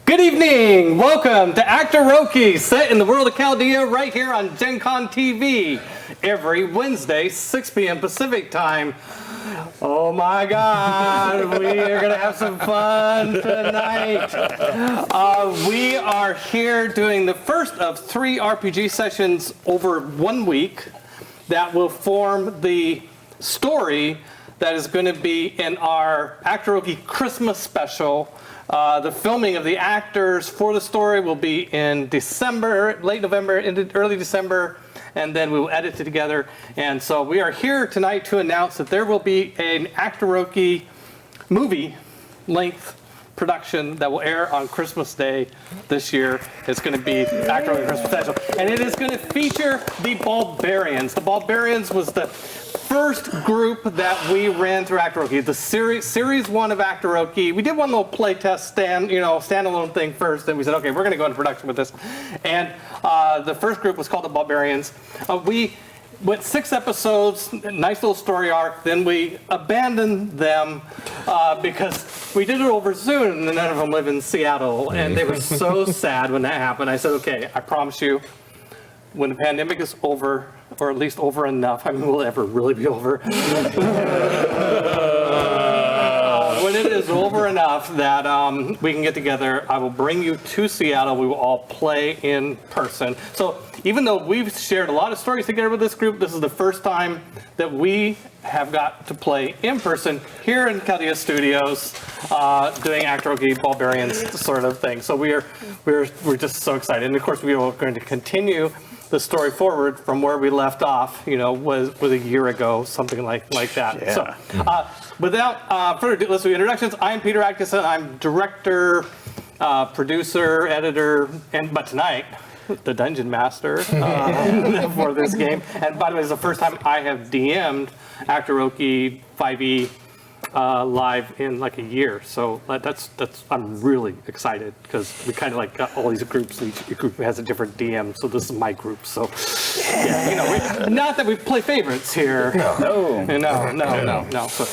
Good evening! Welcome to Actoroke, set in the world of Chaldea, right here on Gen Con TV, every Wednesday, 6 p.m. Pacific time. Oh my God, we are going to have some fun tonight. We are here doing the first of 3 RPG sessions over 1 week that will form the story that is going to be in our Actoroke Christmas special. The filming of the actors for the story will be in December, late November, into early December, and then we will edit it together. And so we are here tonight to announce that there will be an Actoroke movie-length production that will air on Christmas Day this year. It's going to be Actoroke Christmas Special, and it is going to feature the Ballbarians. The Ballbarians was the first group that we ran through Actoroke, the series 1 of Actoroke. We did one little play test standalone thing first, then we said, okay, we're going to go into production with this. And the first group was called the Ballbarians. We went 6 episodes, nice little story arc, then we abandoned them because we did it over Zoom, and none of them live in Seattle, and they were so sad when that happened. I said, okay, I promise you, when the pandemic is over, or at least over enough, I mean, will it ever really be over? When it is over enough that we can get together, I will bring you to Seattle. We will all play in person. So even though we've shared a lot of stories together with this group, this is the first time that we have got to play in person here in Chaldea Studios, doing Actoroke Ballbarians sort of thing. So we're just so excited. And of course, we are going to continue the story forward from where we left off, was a year ago, something like that. Yeah. So, without further ado, let's do introductions. I'm Peter Atkinson. I'm director, producer, editor, but tonight, the Dungeon Master for this game. And by the way, it's the first time I have DM'd Actoroke 5e live in like a year, so I'm really excited because we kind of got all these groups. Each group has a different DM, so this is my group. So yeah, not that we play favorites here. No. So,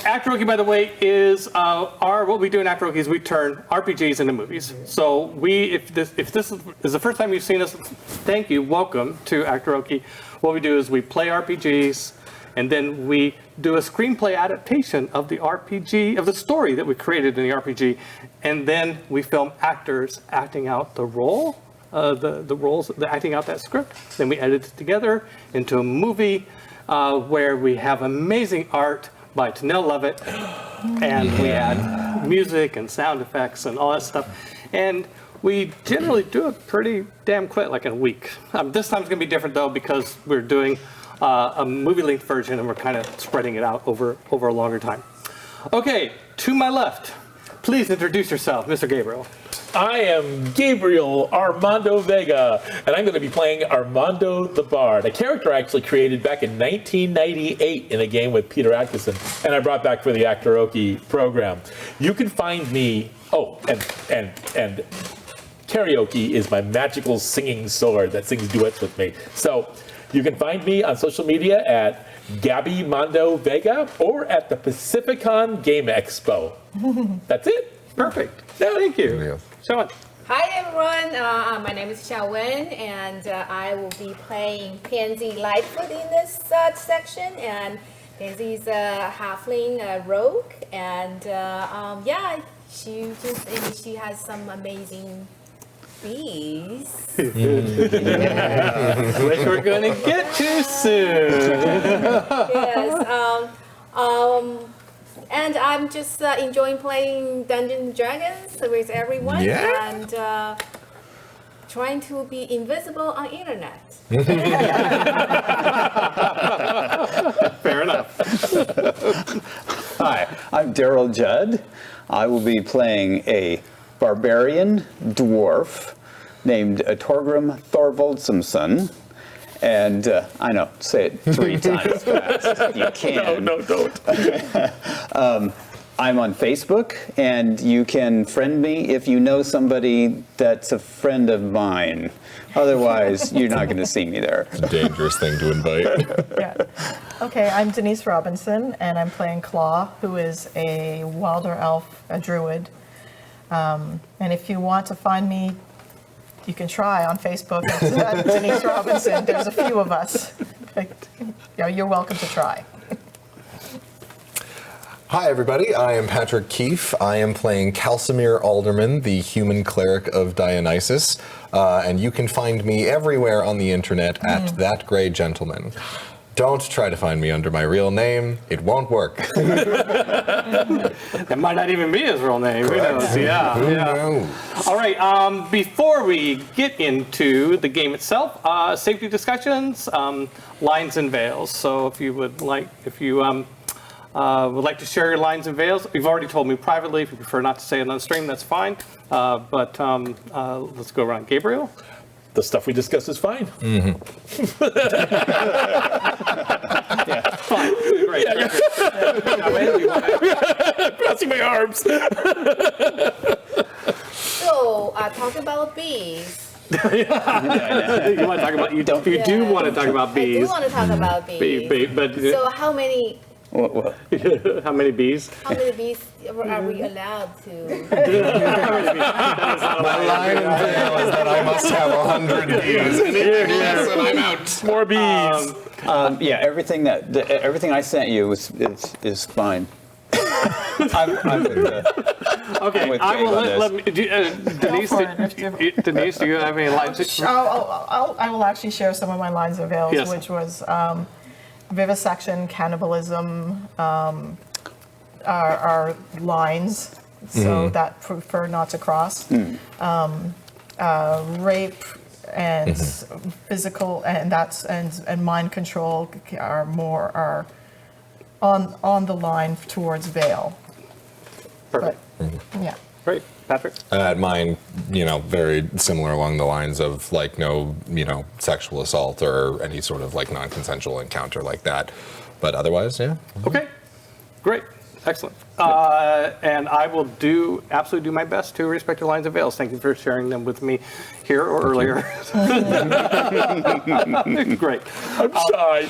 Actoroke, by the way, is what we do in Actoroke is we turn RPGs into movies. So if this is the first time you've seen us, thank you, welcome to Actoroke. What we do is we play RPGs, and then we do a screenplay adaptation of the RPG, of the story that we created in the RPG, and then we film actors acting out the role, acting out that script. Then we edit it together into a movie where we have amazing art by Tanel Levitt, and we add music and sound effects and all that stuff. And we generally do it pretty damn quick, like in a week. This time's gonna be different though, because we're doing a movie-length version, and we're kind of spreading it out over a longer time. Okay, to my left, please introduce yourself, Mr. Gabriel. I am Gabriel Armando Vega, and I'm going to be playing Armando the Bard, a character I actually created back in 1998 in a game with Peter Atkinson, and I brought back for the Actoroke program. You can find me, and karaoke is my magical singing sword that sings duets with me. So you can find me on social media at Gabby Mondo Vega or at the Pacificon Game Expo. That's it. Perfect. Thank you. Sean. Hi everyone, my name is Xiaowen, and I will be playing Pansy Lightfoot in this section. And Pansy's a halfling rogue, and she has some amazing bees. Which we're going to get to soon. Yes. And I'm just enjoying playing Dungeons & Dragons with everyone, and trying to be invisible on internet. Fair enough. Hi, I'm Daryl Judd. I will be playing a barbarian dwarf named Torgrim Thorvaldsson. And I know, say it 3 times fast. You can. No, don't. I'm on Facebook, and you can friend me if you know somebody that's a friend of mine. Otherwise, you're not going to see me there. It's a dangerous thing to invite. Yeah. Okay, I'm Denise Robinson, and I'm playing Claw, who is a wilder elf, a druid. And if you want to find me, you can try on Facebook. It's Denise Robinson. There's a few of us. You're welcome to try. Hi, everybody. I am Patrick Keefe. I am playing Calcimir Alderman, the human cleric of Dionysus. And you can find me everywhere on the internet at That Gray Gentleman. Don't try to find me under my real name. It won't work. It might not even be his real name. Who knows? Yeah. Who yeah. knows? All right. Before we get into the game itself, safety discussions, lines and veils. So if you would like, would like to share your lines and veils, you've already told me privately. If you prefer not to say it on stream, that's fine. But let's go around. Gabriel? The stuff we discussed is fine. Fine. Great. Crossing my arms. So, talking about bees. You want to talk about? You do want to talk about I bees. do want to talk about bees. But So how many how many bees? bees are we allowed to? My line and veil is that I must have 100 bees. And I'm out. More bees. Yeah, everything I sent you is fine. I'm with Okay, with I Dave will on this. let me. Denise, for it. Denise, do you have any lines? I will actually share some of my lines of veils, Yes. which was vivisection, cannibalism, are lines, so that prefer not to cross. Rape and physical and mind control are on the line towards veil. Perfect. Yeah. Great, Patrick. Mine, very similar along the lines of like no, sexual assault or any sort of like non-consensual encounter like that. But otherwise, yeah. Okay, great, excellent. And I will absolutely do my best to respect your lines of veils. Thank you for sharing them with me here or earlier. Great. I'm shy.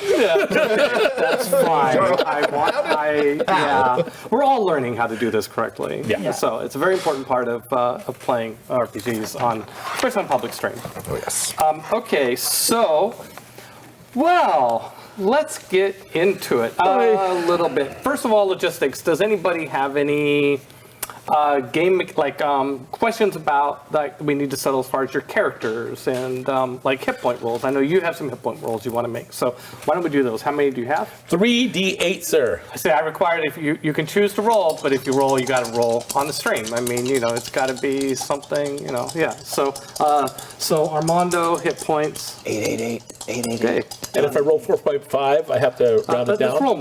That's fine. We're all learning how to do this correctly. Yeah. So it's a very important part of playing RPGs especially on public stream. Oh yes. Okay, so, let's get into it a little bit. First of all, logistics. Does anybody have any questions about we need to settle as far as your characters and hit point rolls? I know you have some hit point rolls you want to make, so why don't we do those? How many do you have? 3d8, sir. I say I require it if you can choose to roll, but if you roll, you got to roll on the stream. I mean, it's got to be something, yeah. So Armando, hit points. 888. Okay. And if I roll 4.5, I have to round it down? Let's roll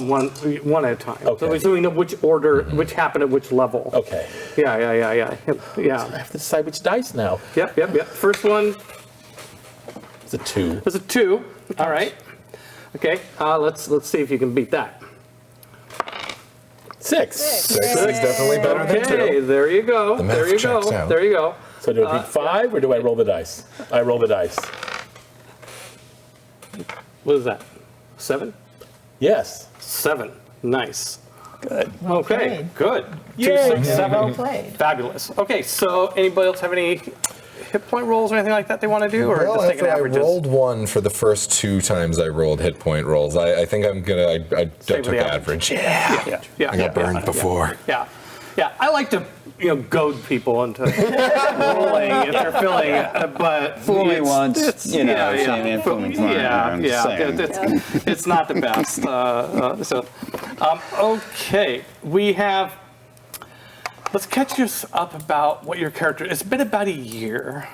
one at a time. Okay. So we know which order, which happened at which level. Okay. Yeah. I have to decide which dice now. Yep. First one It's a 2. is a 2. All right. Okay. Let's see if you can beat that. 6. 6 is definitely better than 2. Okay. There you go. The math There you checks go. out. There you go. So do I beat 5 or do I roll the dice? I roll the dice. What is that? 7? Yes. 7. Nice. Good. Okay. played. Good. 2, Yay. 6, 7. Well played. Fabulous. Okay. So anybody else have any hit point rolls or anything like that they want to do, or Well, just taking after I averages? rolled 1 for the first 2 times I rolled hit point rolls, I think I'm gonna. I took the average. Yeah. Yeah. I got burned before. Yeah. I like to, goad people into rolling if they're feeling it, but Fool me once, shame yeah. me, fool me twice. I'm just saying. It's not the best. Okay, let's catch us up about what your character. It's been about a year.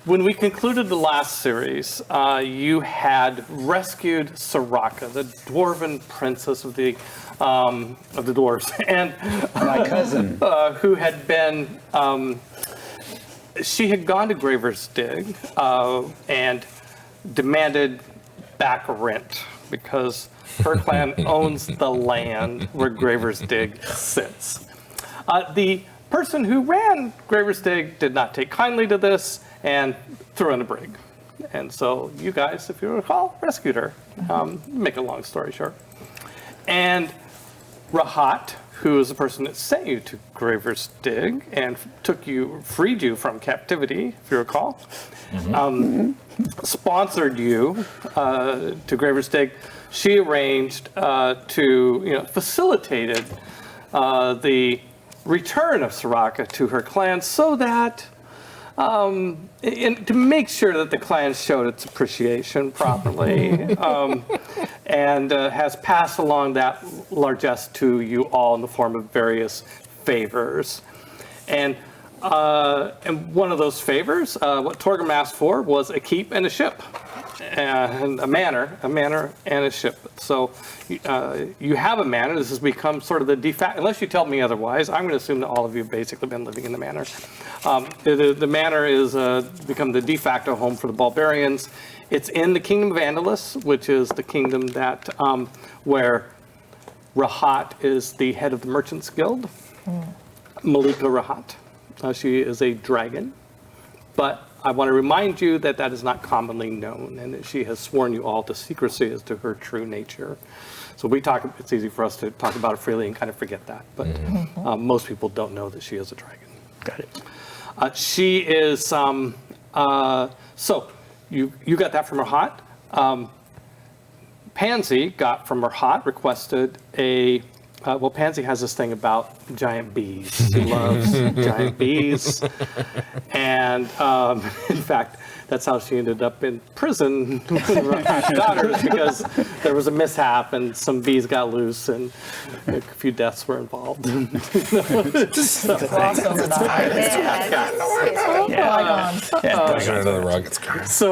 When we concluded the last series, you had rescued Soraka, the dwarven princess of the dwarves, and My cousin. who had been. She had gone to Graver's Dig and demanded back rent because her clan owns the land where Graver's Dig sits. The person who ran Graver's Dig did not take kindly to this and threw in a brig. And so you guys, if you recall, rescued her. Make a long story short. And Rahat, who is the person that sent you to Graver's Dig and freed you from captivity, if you recall, sponsored you to Graver's Dig. She arranged facilitated the return of Soraka to her clan so that, to make sure that the clan showed its appreciation properly, and has passed along that largesse to you all in the form of various favors. And one of those favors, what Torgrim asked for, was a keep and a ship. And a manor and a ship. So you have a manor. This has become sort of the de facto, unless you tell me otherwise, I'm going to assume that all of you have basically been living in the manor. The manor is become the de facto home for the Ballbarians. It's in the Kingdom of Andalus, which is the kingdom that where Rahat is the head of the Merchants Guild. Malika Rahat. She is a dragon. But I want to remind you that that is not commonly known, and that she has sworn you all to secrecy as to her true nature. So it's easy for us to talk about it freely and kind of forget that, but most people don't know that she is a dragon. Got it. She is, so you got that from Rahat. Pansy got from Rahat, requested Pansy has this thing about giant bees. She loves giant bees. And in fact, that's how she ended up in prison with Rahat's daughters, because there was a mishap and some bees got loose and a few deaths were involved. So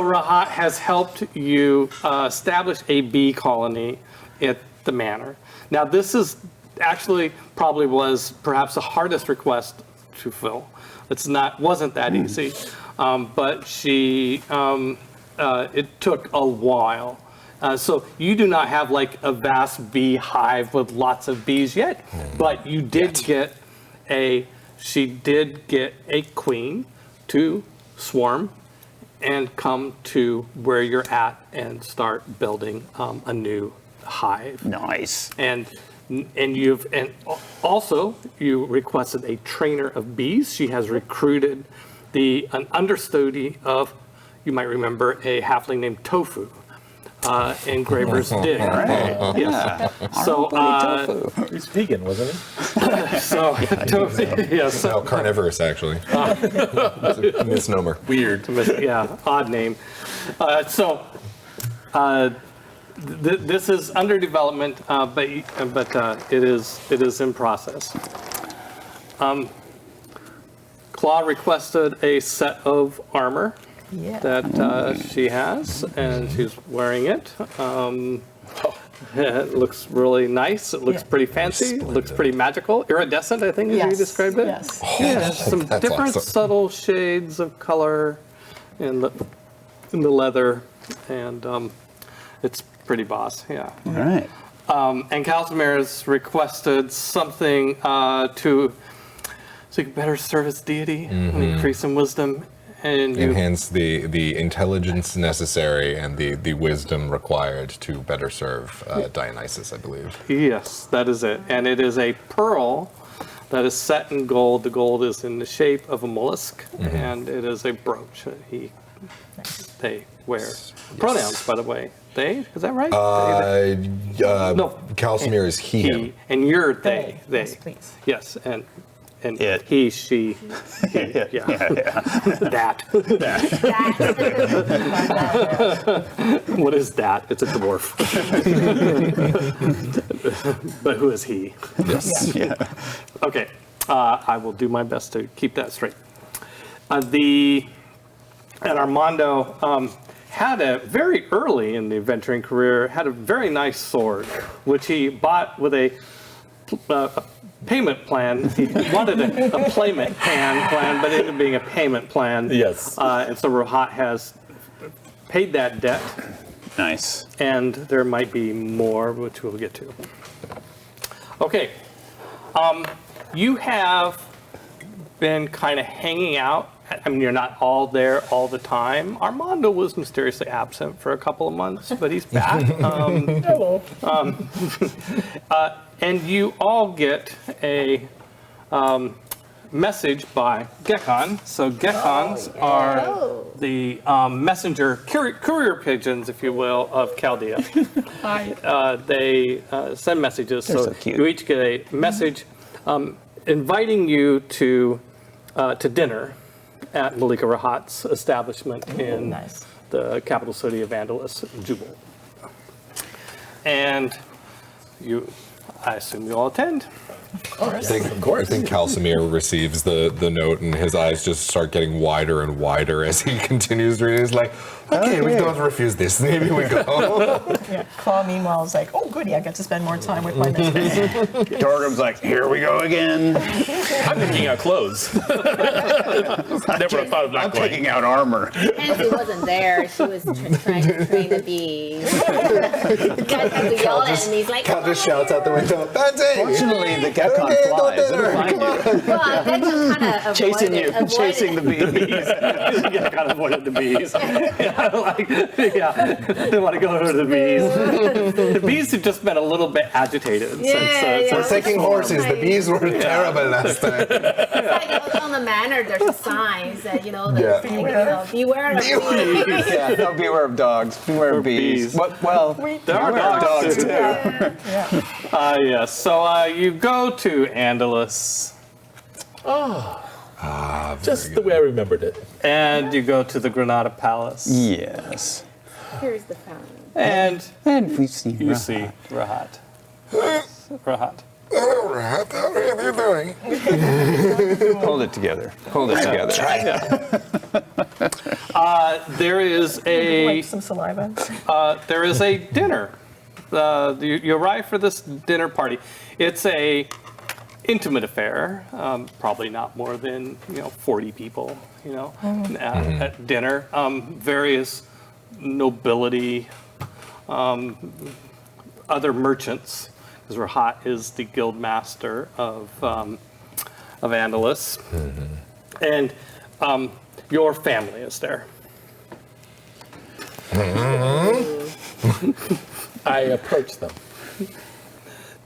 Rahat has helped you establish a bee colony at the manor. Now this is actually probably was perhaps the hardest request to fill. Wasn't that easy, but it took a while. So you do not have like a vast bee hive with lots of bees yet, but you did she did get a queen to swarm and come to where you're at and start building a new hive. Nice. And also you requested a trainer of bees. She has recruited an understudy of, you might remember, a halfling named Tofu in Graver's Dig. Right. Yes. So He's vegan, wasn't he? so Tofu, yes. No, carnivorous, actually. Misnomer. Weird. Yeah, odd name. This is under development, but it is in process. Claw requested a set of armor that she has, and she's wearing it. It looks really nice. It looks pretty fancy. It looks pretty magical. Iridescent, I think, as you described it. Yes. Yeah, some That's different awesome. subtle shades of color in the leather, and it's pretty boss. Yeah. All right. And Caltamir has requested something so you can better serve its deity and increase in wisdom. And Enhance the intelligence necessary and the wisdom required to better serve Dionysus, I believe. Yes, that is it. And it is a pearl that is set in gold. The gold is in the shape of a mollusk, and it is a brooch that they wear. Pronouns, by the way. They? Is that right? No. Calcimir is he, him. And you're they. Yes, please. Yes, and It. he, she, he, yeah. That. What is that? It's a dwarf. But who is he? Yes. Yeah. Okay, I will do my best to keep that straight. And Armando had very early in the adventuring career, had a very nice sword, which he bought with a payment plan. He wanted a payment plan, but it ended up being a payment plan. Yes. And so Rahat has paid that debt, Nice. and there might be more, which we'll get to. Okay. You have been kind of hanging out I mean, you're not all there all the time. Armando was mysteriously absent for a couple of months, but he's back. Hello. And you all get a message by Gekon. So Gekons are the messenger courier pigeons, if you will, of Chaldea. They send messages. So cute. You each get a message inviting you to dinner at Malika Rahat's establishment in Nice. the capital city of Andalus, Jubal. And I assume you all attend. I think Calcimere receives the note, and his eyes just start getting wider and wider as he continues to read. He's like, okay, we don't refuse this. Maybe we go. Yeah. Claw, meanwhile, is like, oh, goody, I get to spend more time with my mistress. Torgrim's like, here we go again. I'm picking out clothes. Never have thought of I'm that going. picking out armor. Pansy wasn't there. She was trying to train the bees. You guys have to yell at him. He's like, Cal just shouts out the window, Pansy! Fortunately, the Gekon flies. It'll find you. well, that just kind of Chasing you, chasing the bees. Yeah, kind of avoided the bees. They want to go over to the bees. The bees have just been a little bit agitated since. We're taking horses. The bees were terrible last time. It's like on the manor, there's a sign that, you know, Yeah. beware of bees. Yeah, no, beware of dogs. Beware of bees. bees. Well, There are dogs too. Yeah. Yes. So you go to Andalus, Just the way I remembered it. and you go to the Granada Palace, yes. Here's the fountain. and And we've seen you Rahat. see Rahat. Rahat. Hello, Rat. How are you doing? Hold it together. Hold it together. There is a Wipe some saliva. dinner. You arrive for this dinner party. It's a intimate affair. Probably not more than 40 people. At dinner. Various nobility, other merchants. Because Rahat is the guild master of Andalus, and your family is there. I approached them.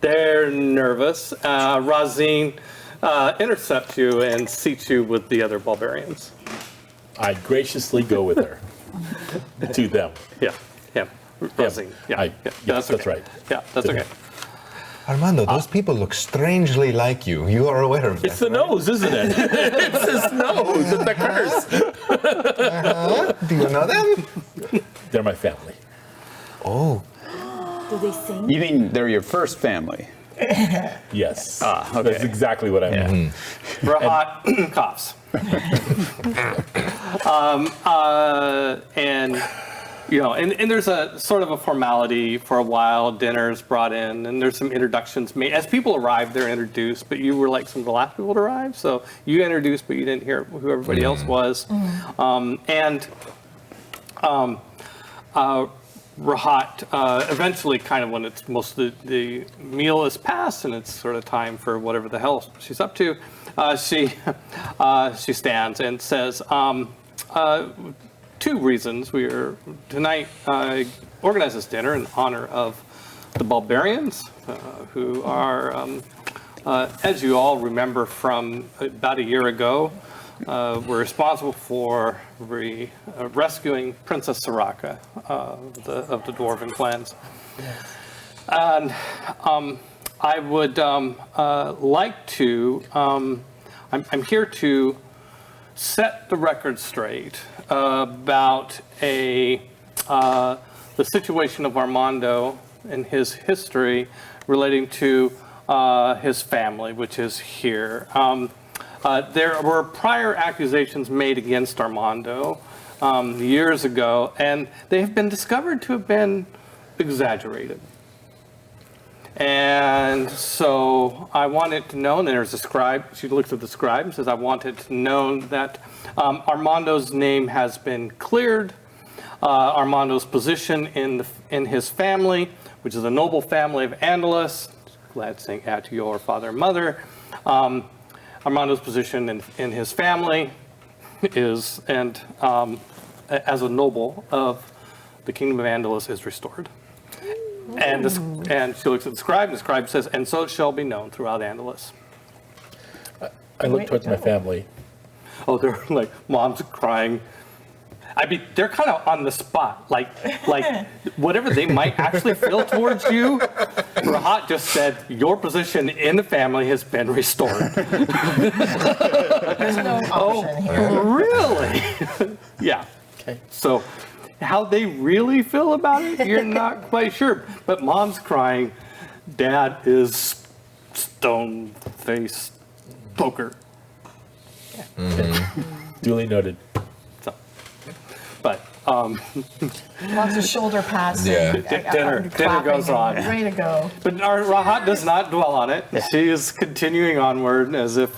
They're nervous. Razine intercepts you and seats you with the other Ballbarians. I graciously go with her to them. Yeah, him. Razine. Yeah, That's okay. right. Yeah, that's okay. Armando, those people look strangely like you. You are aware of It's that, the nose, isn't it? It's his nose. It's the curse. Do you know them? They're my family. Oh, Do they sing? You mean they're your first family? Yes. Okay. That's exactly what I meant. Rahat coughs. And there's a sort of a formality for a while. Dinner's brought in, and there's some introductions made. As people arrive, they're introduced, but you were like some of the last people to arrive, so you introduced, but you didn't hear who everybody else was. Rahat, eventually, kind of when it's most of the meal is passed and it's sort of time for whatever the hell she's up to, she stands and says, two reasons we are tonight organized this dinner in honor of the Ballbarians, who are, as you all remember from about a year ago, were responsible for rescuing Princess Soraka of the Dwarven clans. And I would like to, I'm here to set the record straight about the situation of Armando and his history relating to his family, which is here. There were prior accusations made against Armando years ago, and they have been discovered to have been exaggerated. And so I wanted to know, and there's a scribe, she looks at the scribe and says, I wanted to know that Armando's name has been cleared, Armando's position in his family, which is a noble family of Andalus, glad saying at your father and mother, Armando's position in his family, is, and as a noble of the kingdom of Andalus is restored. And she looks at the scribe, and the scribe says, and so it shall be known throughout Andalus. I look towards my family. Oh, they're like, mom's crying. I mean, they're kind of on the spot. Like whatever they might actually feel towards you, Rahat just said, your position in the family has been restored. There's no option here. Really? Yeah. Okay. So how they really feel about it, you're not quite sure. But mom's crying. Dad is stone-faced poker. Duly noted. So, but Lots of shoulder pats. Yeah. and Dinner clapping goes on. and Ready to go. But our Rahat does not dwell on it. She is continuing onward as if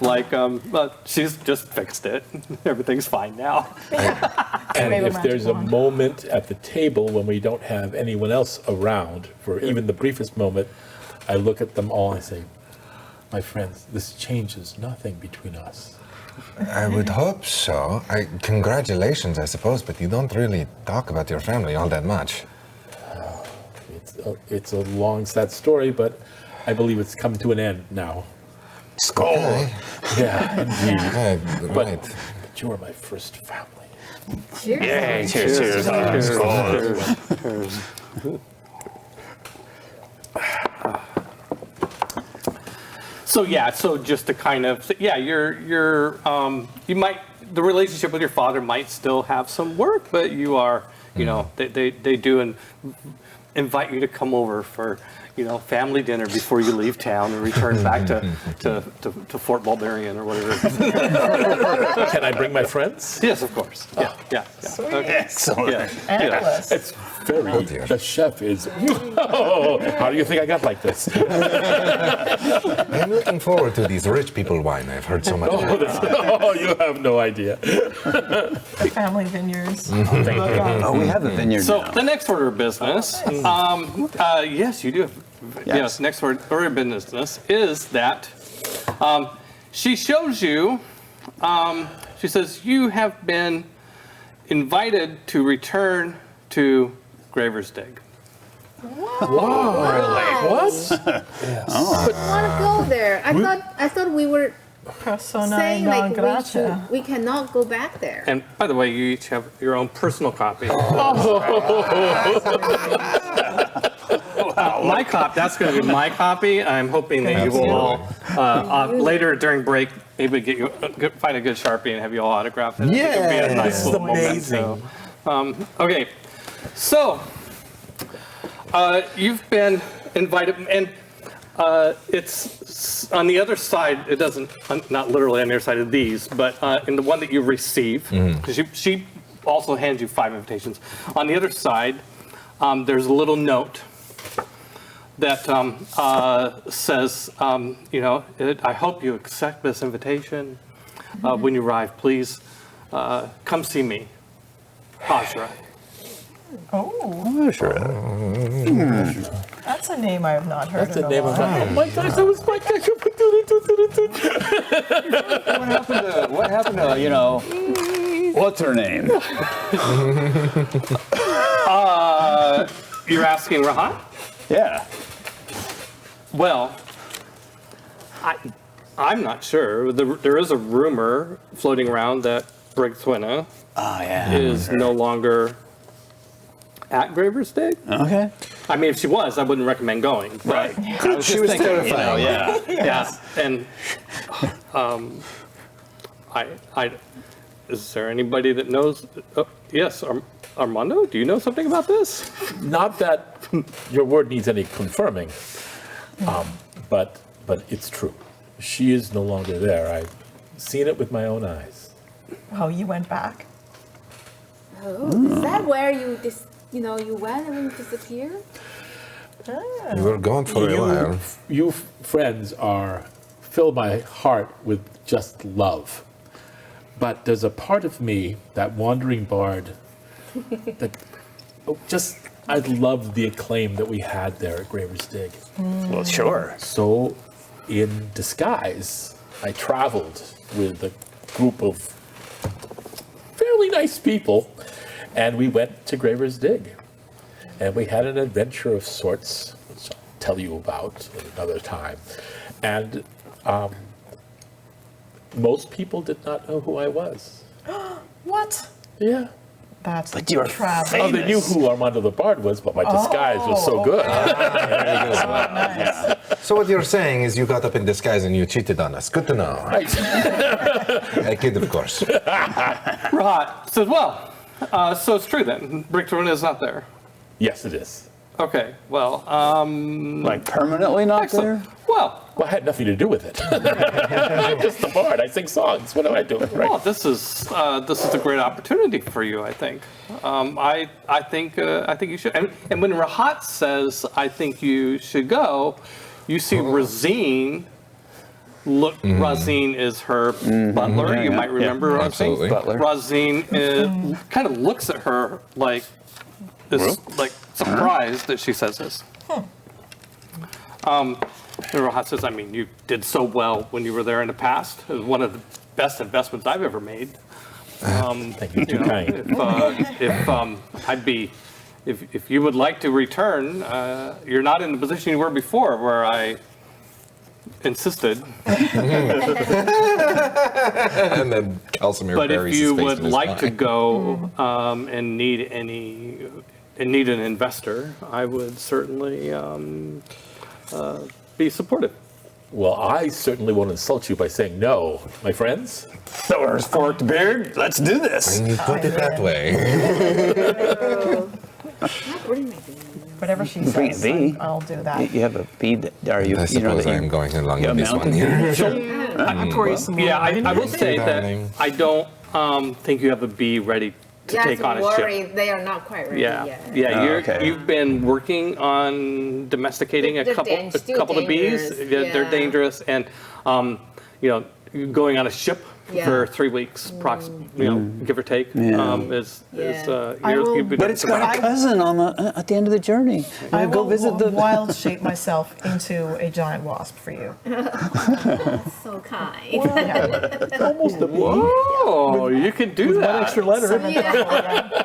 she's just fixed it. Everything's fine now. And Wave a if magic there's a wand. moment at the table when we don't have anyone else around for even the briefest moment, I look at them all and I say, my friends, this changes nothing between us. I would hope so. Congratulations, I suppose, but you don't really talk about your family all that much. It's a long, sad story, but I believe it's come to an end now. Okay. Yeah, indeed. Right. But you are my first family. Cheers. Cheers. So just to kind of, you might, the relationship with your father might still have some work, but you are, they do invite you to come over for, family dinner before you leave town and return back to Fort Ballbarian or whatever. Can I bring my friends? Yes, of course. Yeah. Sweet. Okay. Excellent. Endless. It's very, dear. the chef is, oh, how do you think I got like this? I'm looking forward to these rich people wine. I've heard so much. Oh, you have no idea. The family vineyards. Oh, we have a vineyard So now. the next order of business, yes, you do have. Yes, next order of business is that she shows you. She says you have been invited to return to Graver's Dig. What? I want to go there. I thought we were Persona saying non like grata. we cannot go back there. And by the way, you each have your own personal copy. My copy. That's going to be my copy. I'm hoping that you will all later during break maybe find a good Sharpie and have you all autograph it. I think it'd be a nice this is little amazing. memento. Okay, so you've been invited, and it's on the other side. It doesn't, not literally on the other side of these, but in the one that you receive, because she also hands you 5 invitations. On the other side, there's a little note that says, I hope you accept this invitation. When you arrive, please come see me, Hajra. Oh, Sure. that's a name I have not heard That's in the a name of while. my. Oh my gosh, that was my gosh. What happened to, what's her name? You're asking Rahat? Yeah. Well, I'm not sure. There is a rumor floating around that Brigthwina Oh, yeah. is no longer at Graver's Dig. Okay. I mean, if she was, I wouldn't recommend going. But She was terrifying. Yeah. yeah, and is there anybody that knows? Oh, yes, Armando, do you know something about this? Not that your word needs any confirming, but it's true. She is no longer there. I've seen it with my own eyes. Oh, you went back. Oh, is that where you you went and then disappeared? You were gone for a while. You friends fill my heart with just love. But there's a part of me, that wandering bard, that I loved the acclaim that we had there at Graver's Dig. Well, sure. So, in disguise, I traveled with a group of really nice people. And we went to Graver's Dig. And we had an adventure of sorts, which I'll tell you about at another time. And most people did not know who I was. What? Yeah. That's But you're travel. Oh, they knew who Armando the Bard was, but my disguise was so good. Nice. So what you're saying is you got up in disguise and you cheated on us. Good to know. I kid, of course. Rahat says, well, so it's true then. Bricktorn is not there. Yes, it is. Okay, well, Like permanently not excellent. there? Well, Well, I had nothing to do with it. I'm just the bard. I sing songs. What am I doing? Right. well, this is a great opportunity for you, I think. I think you should. And when Rahat says, "I think you should go," you see Razine. Look, Razine is her butler. Yeah, You yeah, might remember yeah. Razine. Absolutely. Butler. Razine kind of looks at her like surprised that she says this. And Rahat says, I mean, you did so well when you were there in the past. It was one of the best investments I've ever made. Thank you. Too kind. If you would like to return, you're not in the position you were before, where I insisted. And then Calcimere But buries if his you face would in his like to mind. go and need an investor, I would certainly be supportive. Well, I certainly won't insult you by saying no, my friends. Thor's forked beard. Let's do this. When you put it that way. Whatever she Bring says, a bee. I'll do that. You have a bead. Are you? I suppose I am going along Yeah, with this one mountain. here. I'll pour you some more. Yeah, I will say that Darling. I don't think you have a bee ready to take on a worry, ship. they are not quite ready Yeah, yet. yeah. Oh, You're, okay. You've been working on domesticating They're a couple still of bees. dangerous, Yeah, They're yeah. dangerous, and going on a ship Yeah. for 3 weeks, give or take, Yeah. is Yeah. I will- you've been But it's got a cousin on at the end of the journey. I Go will visit the. wild shape myself into a giant wasp for you. So kind. Almost a bee. Whoa, you could do One that. extra letter.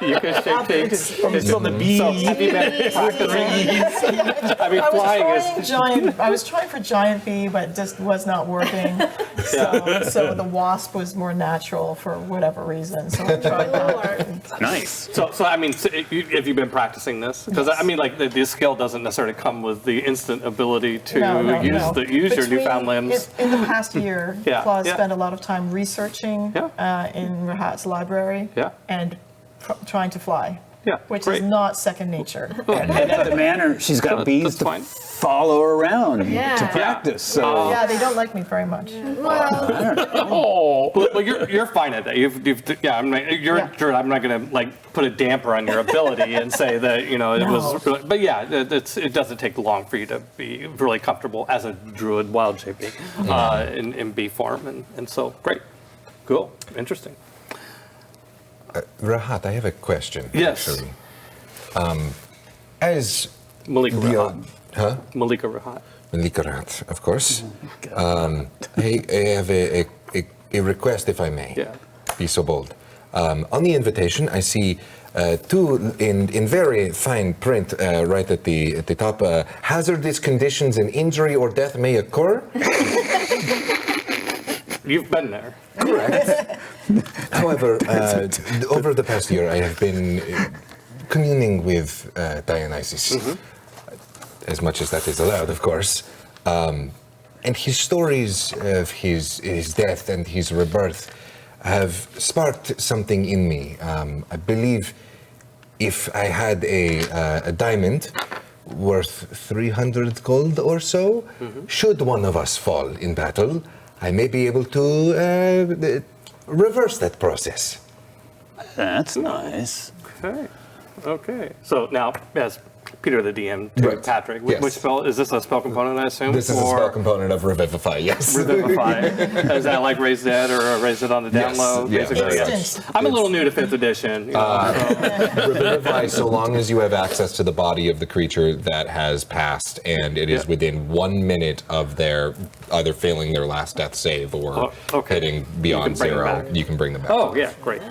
You could take. From the bee. So have you been practicing? I mean, flying is. I was trying for giant bee, but just was not working. So the wasp was more natural for whatever reason. So I tried that. Nice. So I mean, have you been practicing this? Because I mean, like the skill doesn't necessarily come with the instant ability to use your newfound limbs. In the past year, Yeah, Claus yeah. spent a lot of time researching in Rahat's library Yeah. and trying to fly, Yeah, which great. is not second nature. And at the manor, she's got bees That's to fine. follow around Yeah. to practice. So Yeah, they don't like me very much. Oh. Well, you're fine at that. I'm not going to like put a damper on your ability and say that it was. Really, but yeah, it doesn't take long for you to be really comfortable as a druid wild shaping in bee form, and so great, cool, interesting. Rahat, I have a question. Yes. Actually. As Malika the Rahat. huh? Malika Rahat. Malika Rahat, of course. I have a request, if I may. Yeah. Be so bold. On the invitation, I see two in very fine print right at the top. Hazardous conditions and injury or death may occur. You've been there. Correct. However, over the past year, I have been communing with Dionysus, as much as that is allowed, of course. And his stories of his death and his rebirth have sparked something in me. I believe if I had a diamond worth 300 gold or so, should one of us fall in battle, I may be able to reverse that process. that's nice. Okay. So now, as Peter the DM to Right. Patrick. Yes. Which spell is this? A spell component, I assume. This is a spell component of Revivify, yes. Revivify. Is that like raise dead or raise it on the down Yes. low? Yeah, Basically, very much. Instant. I'm a little new to 5th edition. You know, Revivify, so long as you have access to the body of the creature that has passed, and it is Yeah. within 1 minute of their either failing their last death save or Oh, okay. hitting beyond bring them 0, back. you can bring them back. Oh yeah, great.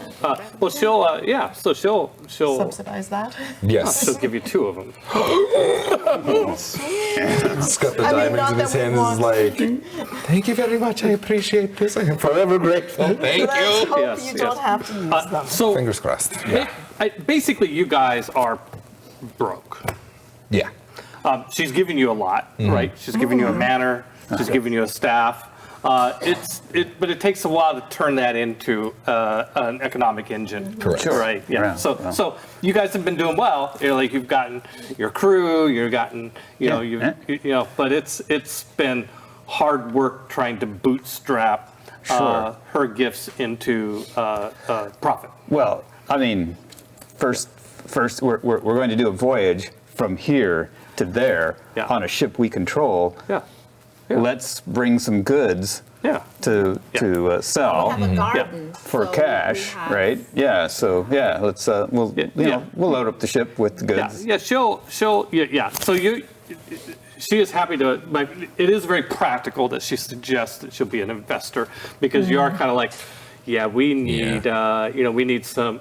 Well, so she'll Subsidize that? Yes. she'll give you 2 of them. He's got the I mean, diamonds not in his that we hands. Is like, thank you very much. I appreciate this. I am forever grateful. Thank Let's you. hope Yes, you yes. don't have to use them. So Fingers crossed. basically, you guys are broke. Yeah. She's giving you a lot, right? She's giving you a manor. She's giving you a staff. But it takes a while to turn that into an economic engine. Correct. Sure. Right. Yeah. Yeah. So you guys have been doing well. You've gotten your crew. You've gotten but it's been hard work trying to bootstrap Sure. her gifts into profit. Well, I mean, first we're going to do a voyage from here to there Yeah. on a ship we control. Yeah. Let's bring some goods Yeah. to sell We have a garden. for so cash, we have- right? Yeah. So yeah, let's we'll Yeah. we'll load up the ship with Yeah, goods. yeah, she'll, yeah. So she is happy to, like, it is very practical that she suggests that she'll be an investor because you are kind of like, yeah, we need, we need some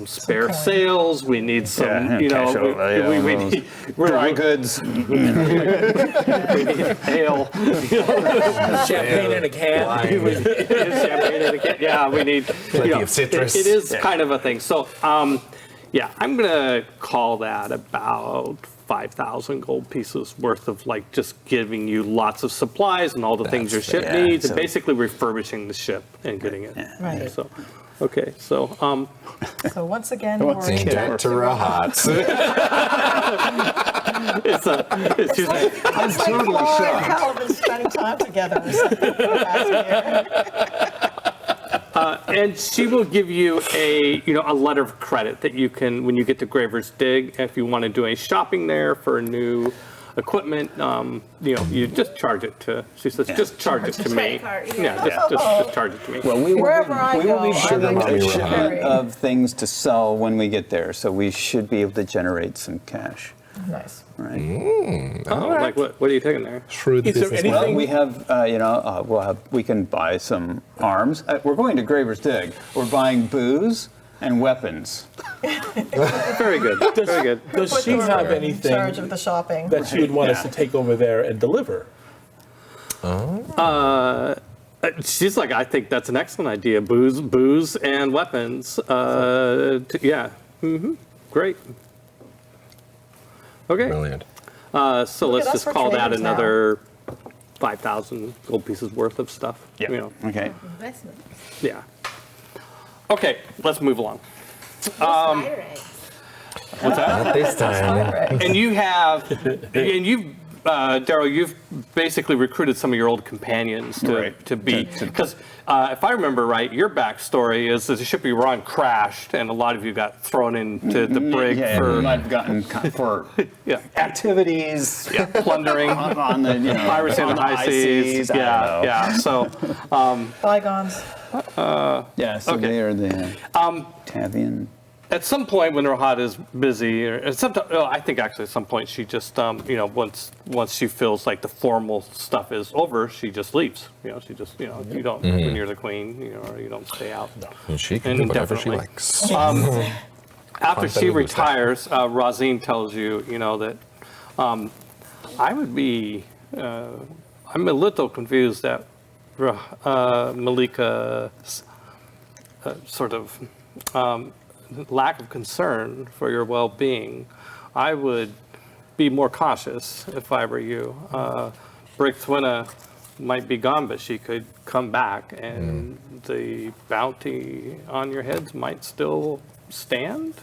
spare coin. sales. We need some, cash outlay, yeah, we those need Dry goods. we need ale, Champagne in a can. champagne in a can. Yeah, we need Plenty of citrus. It is kind of a thing. So, yeah, I'm gonna call that about 5,000 gold pieces worth of like just giving you lots of supplies and all the things your ship yeah, needs, and so- basically refurbishing the ship and getting it. Right. So, okay, so So once again, Once we're again. Debt to Rahat. it's just, I'm totally Laura and shocked. Cal have been spending time together or something for the past year. and she will give you a letter of credit that you can, when you get to Graver's Dig, if you want to do any shopping there for new equipment, you just charge it to. She says, just charge it to me. Credit card, yeah. Yeah, just charge it to me. Well, we Wherever I will go, be I given like to a carry. shipment of things to sell when we get there, so we should be able to generate some cash, Nice. right? Like what are you taking there? Shrewd Is there businessman. anything- Well, we can buy some arms. We're going to Graver's Dig. We're buying booze and weapons. Very good. Very good. Does Put she her have in charge anything of the shopping. that she would want us yeah. to take over there and deliver? She's like, I think that's an excellent idea. Booze and weapons. Great. Okay. Brilliant. So Look let's at us just for call that traders now. another 5,000 gold pieces worth of stuff. Okay. Investment. Yeah. Okay, let's move along. Pirates. What's that? Not this time. Right. And you have, and you've, Daryl, you've basically recruited some of your old companions to be, because if I remember right, your backstory is that the ship you were on crashed, and a lot of you got thrown into the brig Yeah, we for might have gotten for yeah, activities plundering, on the piracy on the high seas. I don't Yeah, know. yeah. So, Bygones. Yeah, so Okay. they are the Tavian. at some point when Rohat is busy, or at some I think actually at some point she just, once she feels like the formal stuff is over, she just leaves. She just, you don't, when you're the queen, you don't stay out. And she can do whatever she Indefinitely. likes. After she Contact retires, Razine tells you, that I would be, I'm a little confused that Malika's sort of lack of concern for your well-being. I would be more cautious if I were you. Brickwina might be gone, but she could come back, and the bounty on your heads might still stand.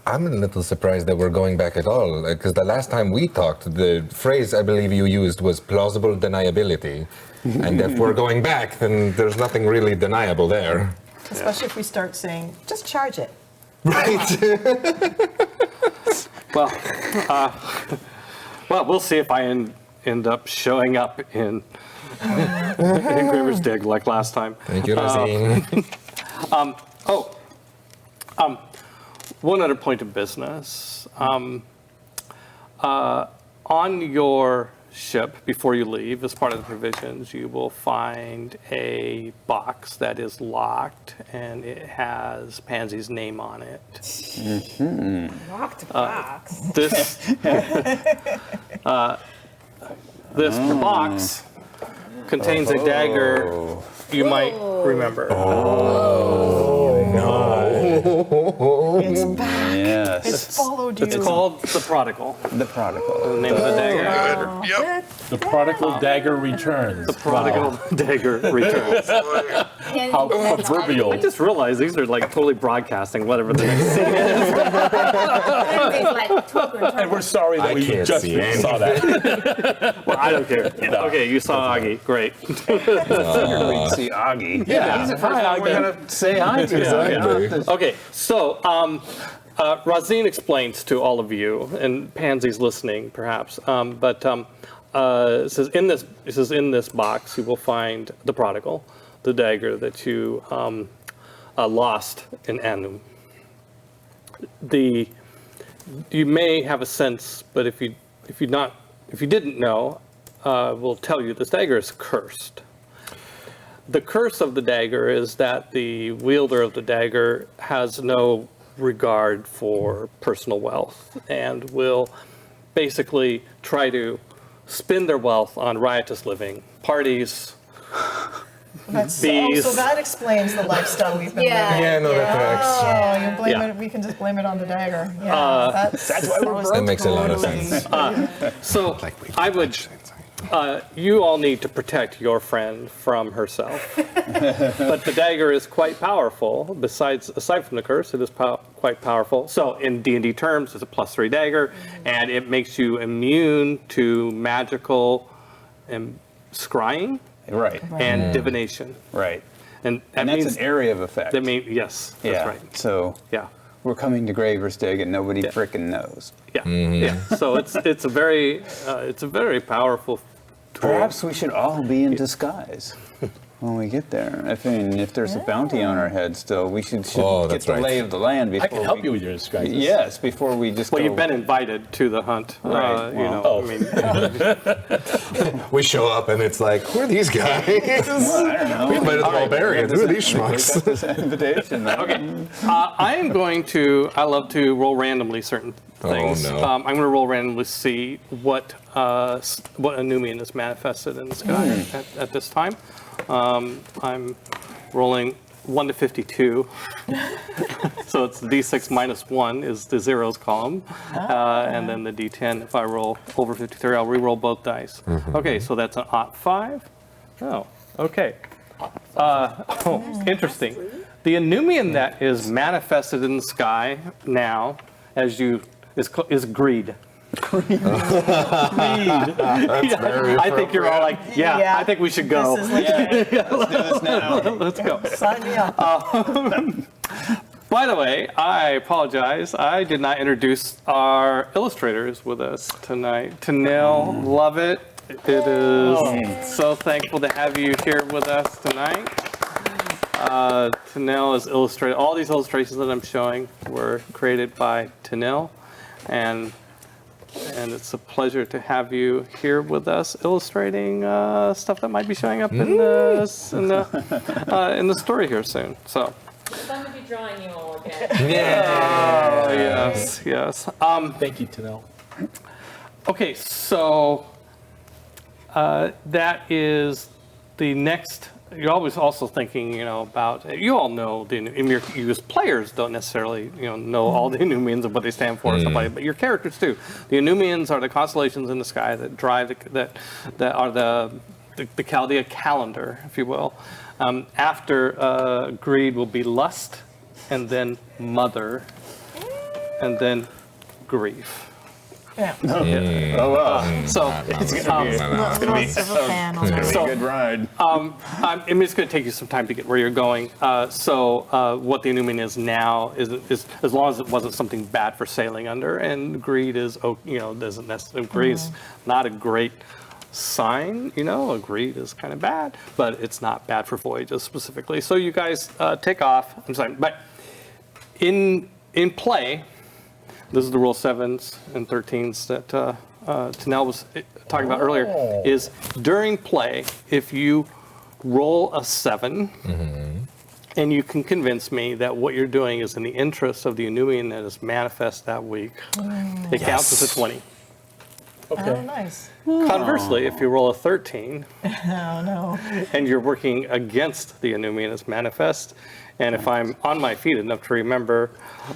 I'm a little surprised that we're going back at all, because the last time we talked, the phrase I believe you used was plausible deniability. And if we're going back, then there's nothing really deniable there. Especially if we start saying, just charge it. Right? Well, well, we'll see if I end up showing up in Graver's Dig like last time. Thank you, Rosine. One other point of business. On your ship, before you leave, as part of the provisions, you will find a box that is locked, and it has Pansy's name on it. Locked box. This this box contains a dagger you might remember. It's back. Yes. It's followed you. It's called the Prodigal. The prodigal. The name of the dagger. The prodigal dagger returns. The Prodigal dagger returns. How proverbial. I just realized these are like totally broadcasting whatever the next scene is. And we're sorry that I we can't just see saw that. Well, I don't care. Okay, you saw Augie. Great. We'd see Augie. Yeah. He's the first one we're going to say hi to. Exactly. Okay, so Rosine explains to all of you, and Pansy's listening perhaps, but it says in this box you will find the Prodigal, the dagger that you lost in Anu. You may have a sense, but if you didn't know, we'll tell you this dagger is cursed. The curse of the dagger is that the wielder of the dagger has no regard for personal wealth and will basically try to spend their wealth on riotous living, parties, bees. So that explains the lifestyle we've been Yeah. living. Yeah, no, that tracks. Oh, you blame Yeah. it. We can just blame it on the dagger. Yeah, that's why we're That makes a lot of sense. So I would, you all need to protect your friend from herself. But the dagger is quite powerful. Aside from the curse, it is quite powerful. So in D&D terms, it's a +3 dagger, and it makes you immune to magical scrying Right. and divination. Right. And that And that's means an area of effect. yes, that's yeah. right. So Yeah. we're coming to Graver's Dig and nobody frickin' knows. Yeah. Yeah. So it's a very powerful tool. Perhaps we should all be in disguise when we get there. I mean, if there's a bounty on our head still, we should Oh, get that's the right. lay of the land before I can help you with your disguises. Yes, before we just Well, go. you've been invited to the hunt. Right, You well. know, I mean, We show up and it's like, who are these guys? Well, I don't know. We invited the Ballbarians. Who are these We schmucks? got this invitation. okay. I am going to. I love to roll randomly certain things. no. I'm going to roll randomly to see what Anumian is manifested in the sky at this time. I'm rolling 1 to 52. So it's D6 minus 1 is the zeros column. And then the D10, if I roll over 53, I'll re-roll both dice. Okay, so that's an ot 5. Oh, okay. Interesting. The Anumian that is manifested in the sky now, as you is greed. Greed. I think you're all like, Yeah. I think we should go. This is legit. Let's do this now. Let's go. Sign me up. By the way, I apologize. I did not introduce our illustrators with us tonight. Tanil, love it. It is so thankful to have you here with us tonight. Tanil is illustrated. All these illustrations that I'm showing were created by Tanil, and it's a pleasure to have you here with us, illustrating stuff that might be showing up in the story here soon. So. Fun to be drawing you all again. Oh, yes. Thank you, Tanel. Okay, so that is the next. You're always also thinking, about. You all know you as players don't necessarily, know all the Anumians and what they stand for and stuff like that, but your characters do. The Anumians are the constellations in the sky that drive that are the Chaldea calendar, if you will. After greed will be lust, and then mother, and then grief. Yeah. Oh, wow. So It's going to be Silver fan on a So- good ride. I mean, it's going to take you some time to get where you're going. What the Inumian is now is as long as it wasn't something bad for sailing under, and greed is, doesn't necessarily, greed is not a great sign, a greed is kind of bad, but it's not bad for voyages specifically. So you guys take off. I'm sorry, but in play, this is the rule 7s and 13s that Tanel was talking about earlier, is during play, if you roll a 7, and you can convince me that what you're doing is in the interest of the Inumian that is manifest that week, it counts as a 20. Okay. Oh, nice. Conversely, if you roll a 13, Oh, no. and you're working against the Inumian as manifest, and if I'm on my feet enough to remember,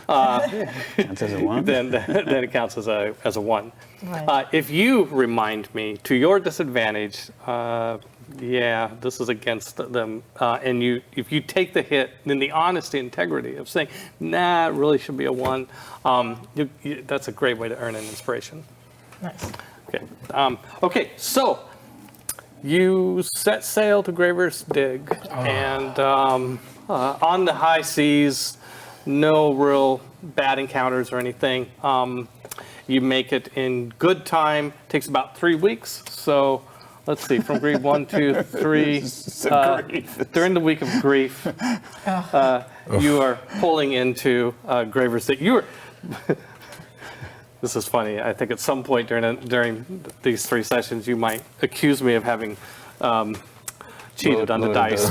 That's as a one. then it counts as a 1. Right. If you remind me to your disadvantage, this is against them, and if you take the hit, then the honesty, integrity of saying, nah, it really should be a 1, that's a great way to earn an inspiration. Nice. Okay, so you set sail to Graver's Dig, and on the high seas, no real bad encounters or anything. You make it in good time. Takes about 3 weeks. So let's see, from grief 1, 2, 3. During the week of grief, you are pulling into Graver's Dig. You are. This is funny. I think at some point during these 3 sessions, you might accuse me of having cheated on the dice.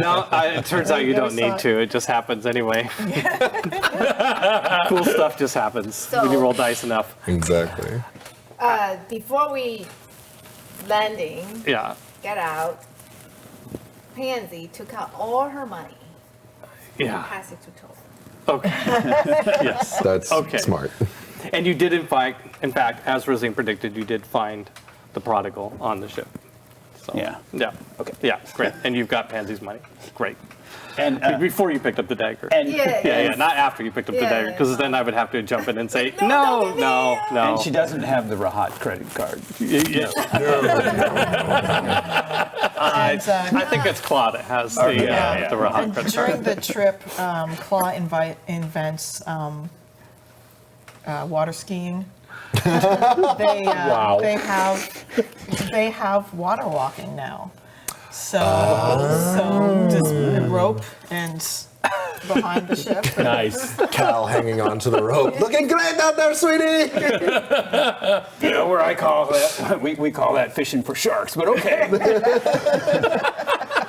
No, it turns out you don't need to. It just happens anyway. Cool stuff just happens when you roll dice enough. Exactly. Before we landing, Yeah. get out, Pansy took out all her money and Yeah. passed it to Toph. Okay. Yes. That's Okay. smart. And you did, in fact, as Rosine predicted, you did find the prodigal on the ship. So, Yeah. Yeah. Okay. Yeah, great. And you've got Pansy's money. Great. And, Before you picked up the dagger. and, Yeah, not after you picked up the Yeah, dagger, because yeah. then I would have to jump in and say, No, no. don't and she doesn't have the Rahat credit card. Yes. I think it's Claw that has the Rahat And credit during card. the trip, Claw invents water skiing. Wow. They have water walking now. So just a rope and behind the ship. Nice. Cal hanging on to the rope. Looking great out there, sweetie! You know where I call that? We call that fishing for sharks, but okay.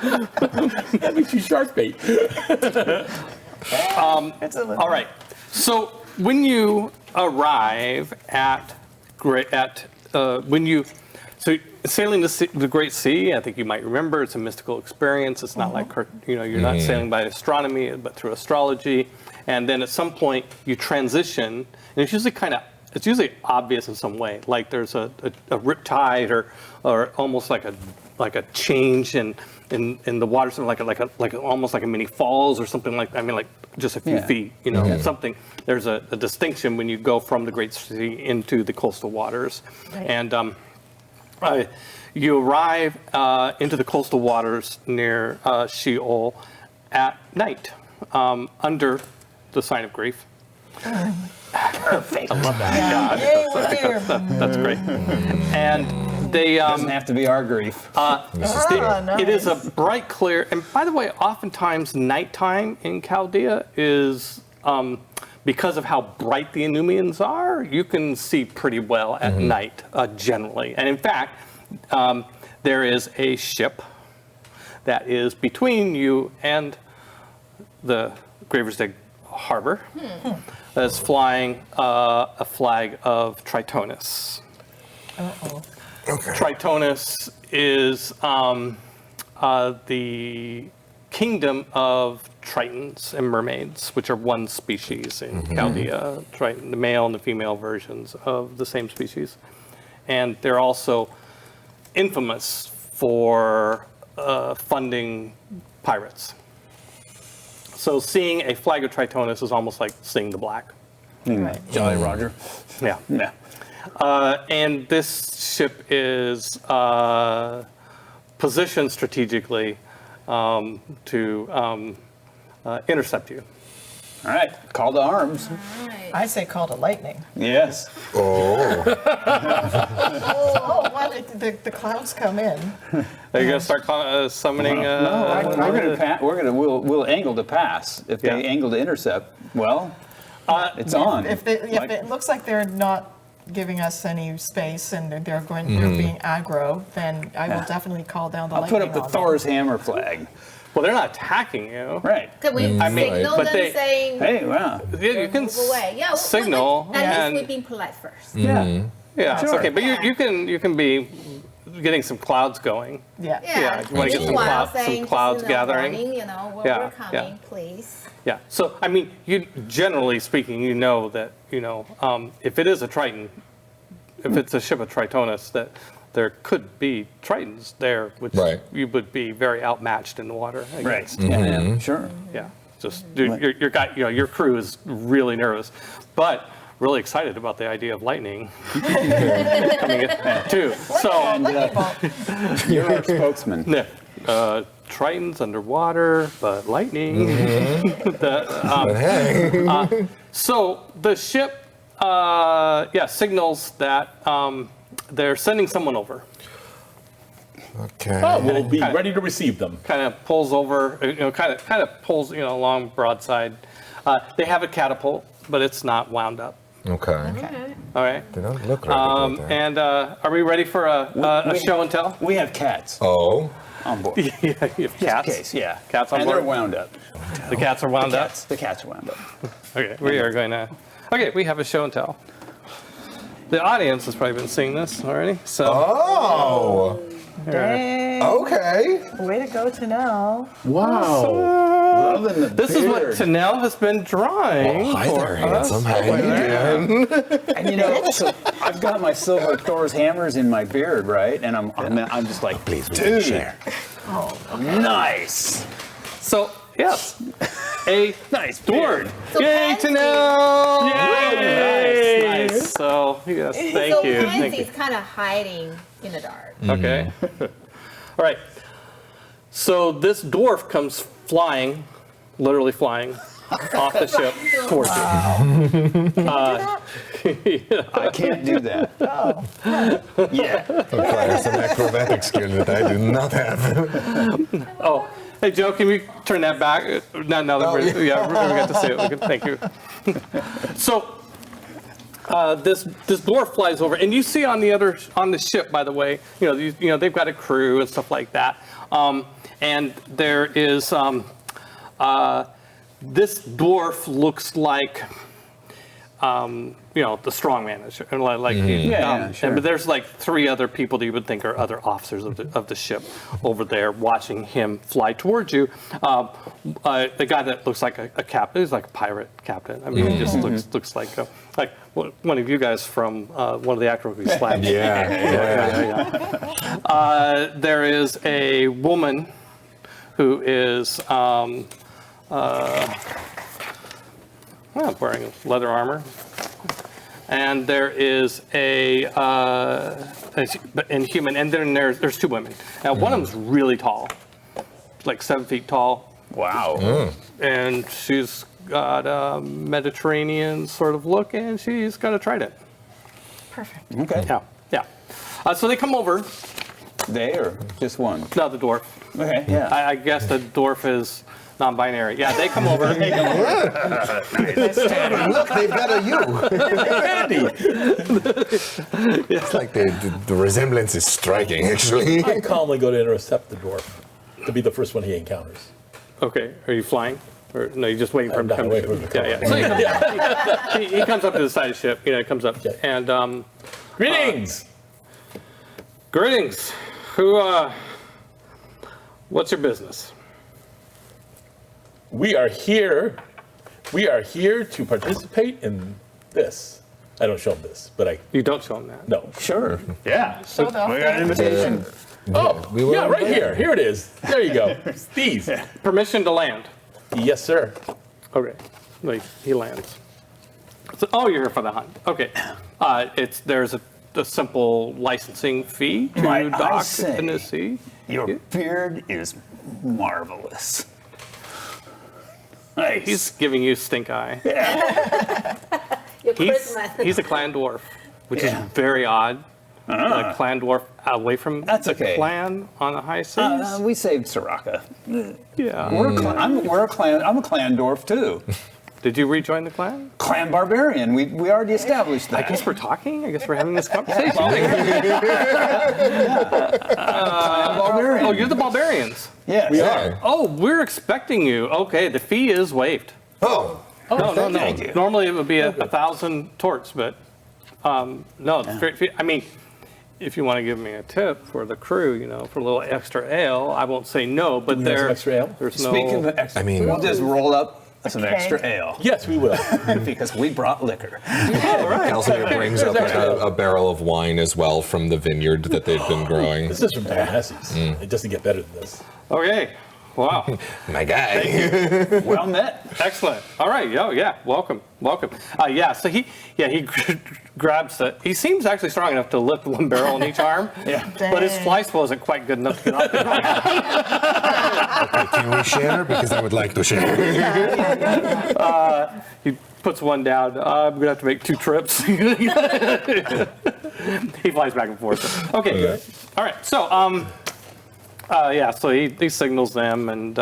That makes you shark bait. It's a little. All right. So when you arrive so sailing the Great Sea, I think you might remember, it's a mystical experience. It's not like, you're not sailing by astronomy, but through astrology. And then at some point you transition, and it's usually obvious in some way, like there's a rip tide or almost like a change in the water, something like almost like a mini falls or something like, like just a few Yeah. feet, something. There's a distinction when you go from the Great Sea into the coastal waters. Right. And you arrive into the coastal waters near Sheol at night, under the sign of grief. Perfect. I love that. Yeah. God, Yay, we're here. that's great. And they Doesn't have to be our grief. it is a bright, clear, and by the way, oftentimes nighttime in Chaldea is, because of how bright the Inumians are, you can see pretty well at night, generally. And in fact, there is a ship that is between you and the Graver's Dig harbor that's flying a flag of Tritonus. Uh-oh. Tritonus is the kingdom of Tritons and mermaids, which are one species in Chaldea. Triton, the male and the female versions of the same species. And they're also infamous for funding pirates. So seeing a flag of Tritonus is almost like seeing the black. Right. Jolly Roger. Yeah. Yeah. And this ship is positioned strategically to intercept you. All right. Call to arms. Right. I say call to lightning. Yes. Oh, Oh, well, the clouds come in. Are you gonna start summoning? We'll angle to pass. If they Yeah. angle to intercept, well, it's on. If Like- it looks like they're not giving us any space and they're being aggro, then I will definitely call down the I'll lightning put up the on them. Thor's hammer flag. Well, they're not attacking you. Right. Could we I mean, signal but them they- saying Hey, wow. Yeah, you can move away? Yeah, signal At least and we've been polite first. Yeah. yeah, it's Sure. okay. But Yeah. you can be getting some clouds going. Yeah. Yeah, you wanna get some meanwhile some saying, clouds just, you know, gathering. warning, we're Yeah, coming, please. Yeah. So I mean, you generally speaking, you know that if it is a Triton, if it's a ship of Tritonus, that there could be Tritons there, which Right. you would be very outmatched in the water Right. against. Yeah, sure. Yeah. Just your crew is really nervous, but really excited about the idea of lightning coming in too. So Lightning bolt. You're our spokesman. yeah, Tritons underwater, but lightning. but hey. So the ship, signals that they're sending someone over. Okay. Oh, we'll be ready to receive them. Kind of pulls over, kind of pulls, along broadside. They have a catapult, but it's not wound up. Okay. Okay. All right. They don't look right. And are we ready for a show and tell? We have cats Oh. on board. Yeah, you have cats. Case, yeah. Cats on and they're board? wound up. The cats are wound up. The cats are wound up. Okay, we are going to. Okay, we have a show and tell. The audience has probably been seeing this already. So Oh. Dang. Okay. Way to go, Tanel. Wow. Loving the this is what beard. Tanel has been drawing. Hi for there, us. handsome. How you doing? And so I've got my silver Thor's hammers in my beard, right? And I'm just like, Please, dude, share. nice. So yes, a Nice dwarf. So Yay, Pansy- Tanel! Yay! Nice, nice. So yes, thank so you, thank Pansy's you. kind of hiding in the dark. Okay. All right. So this dwarf comes flying, literally flying, off the ship towards you. I can't do that. Oh, Yeah. Requires some acrobatic skill that I do not have. Oh, hey Joe, can we turn that back? Now that we got to see it. Okay, thank you. So this dwarf flies over, and you see on the ship, by the way, they've got a crew and stuff like that, and there is this dwarf looks like. The strongman, Yeah, sure. but there's like 3 other people that you would think are other officers of the ship over there watching him fly towards you. The guy that looks like a captain, he's like a pirate captain. I mean, he just looks like one of you guys from one of the Actoroke we slapped. Yeah. There is a woman who is wearing leather armor. And there is a human, and then there's 2 women. Now, one of them's really tall, like 7 feet tall, Wow. and she's got a Mediterranean sort of look, and she's got a trident. perfect. Okay. Yeah. So they come over. They or just one? No, the dwarf. Okay. Yeah. I guess the dwarf is non-binary. Yeah, they come over. Look, they've got a you. It's like the resemblance is striking, actually. I calmly go to intercept the dwarf to be the first one he encounters. Okay, are you flying? Or no, you're just waiting for him to I'm come. waiting for him to come. Yeah. So he comes up to the side of the ship. He comes up and Greetings! greetings. What's your business? We are here to participate in this. I don't show him this, but You don't show him that. no. Sure. Yeah. Show the We got an invitation. Oh, We were yeah, right invited. here. Here it is. There you go. Steve. Permission to land. Yes, sir. Okay. No, he lands. Oh, you're here for the hunt. Okay. There's a simple licensing fee to Might I dock say, in the sea. Your beard is marvelous. Nice. He's giving you stink eye. Your He's Christmas. a clan dwarf, which is Yeah. very odd. A clan dwarf away from That's the okay. clan on the high seas. We saved Soraka. Yeah. I'm a clan dwarf too. Did you rejoin the clan? Clan barbarian. We already established that. I guess we're talking. I guess we're having this conversation. Clan barbarian. Oh, you're the Barbarians. Yes. We are. Oh, we're expecting you. Okay, the fee is waived. Oh, No. thank you. Normally it would be 1,000 torts, but no, it's straight fee. I mean, if you want to give me a tip for the crew, for a little extra ale, I won't say no. But You want some extra ale? there's no. Speaking of extra, I mean- we'll just roll up some Okay. extra ale Yes, we will. because we brought liquor. Calcium brings up a barrel of wine as well from the vineyard that they've been growing. This is from Tallahassee's. It doesn't get better than this. Okay. Wow. My guy. Well met. Excellent. All right. Yeah. Welcome. So he grabs it. He seems actually strong enough to lift one barrel in each arm. Yeah. But his Dang. splice wasn't quite good enough to get off the ground. Okay, can we share? Because I would like to share. He puts one down. I'm gonna have to make 2 trips. He flies back and forth. Okay. Okay. All right. So so he signals them and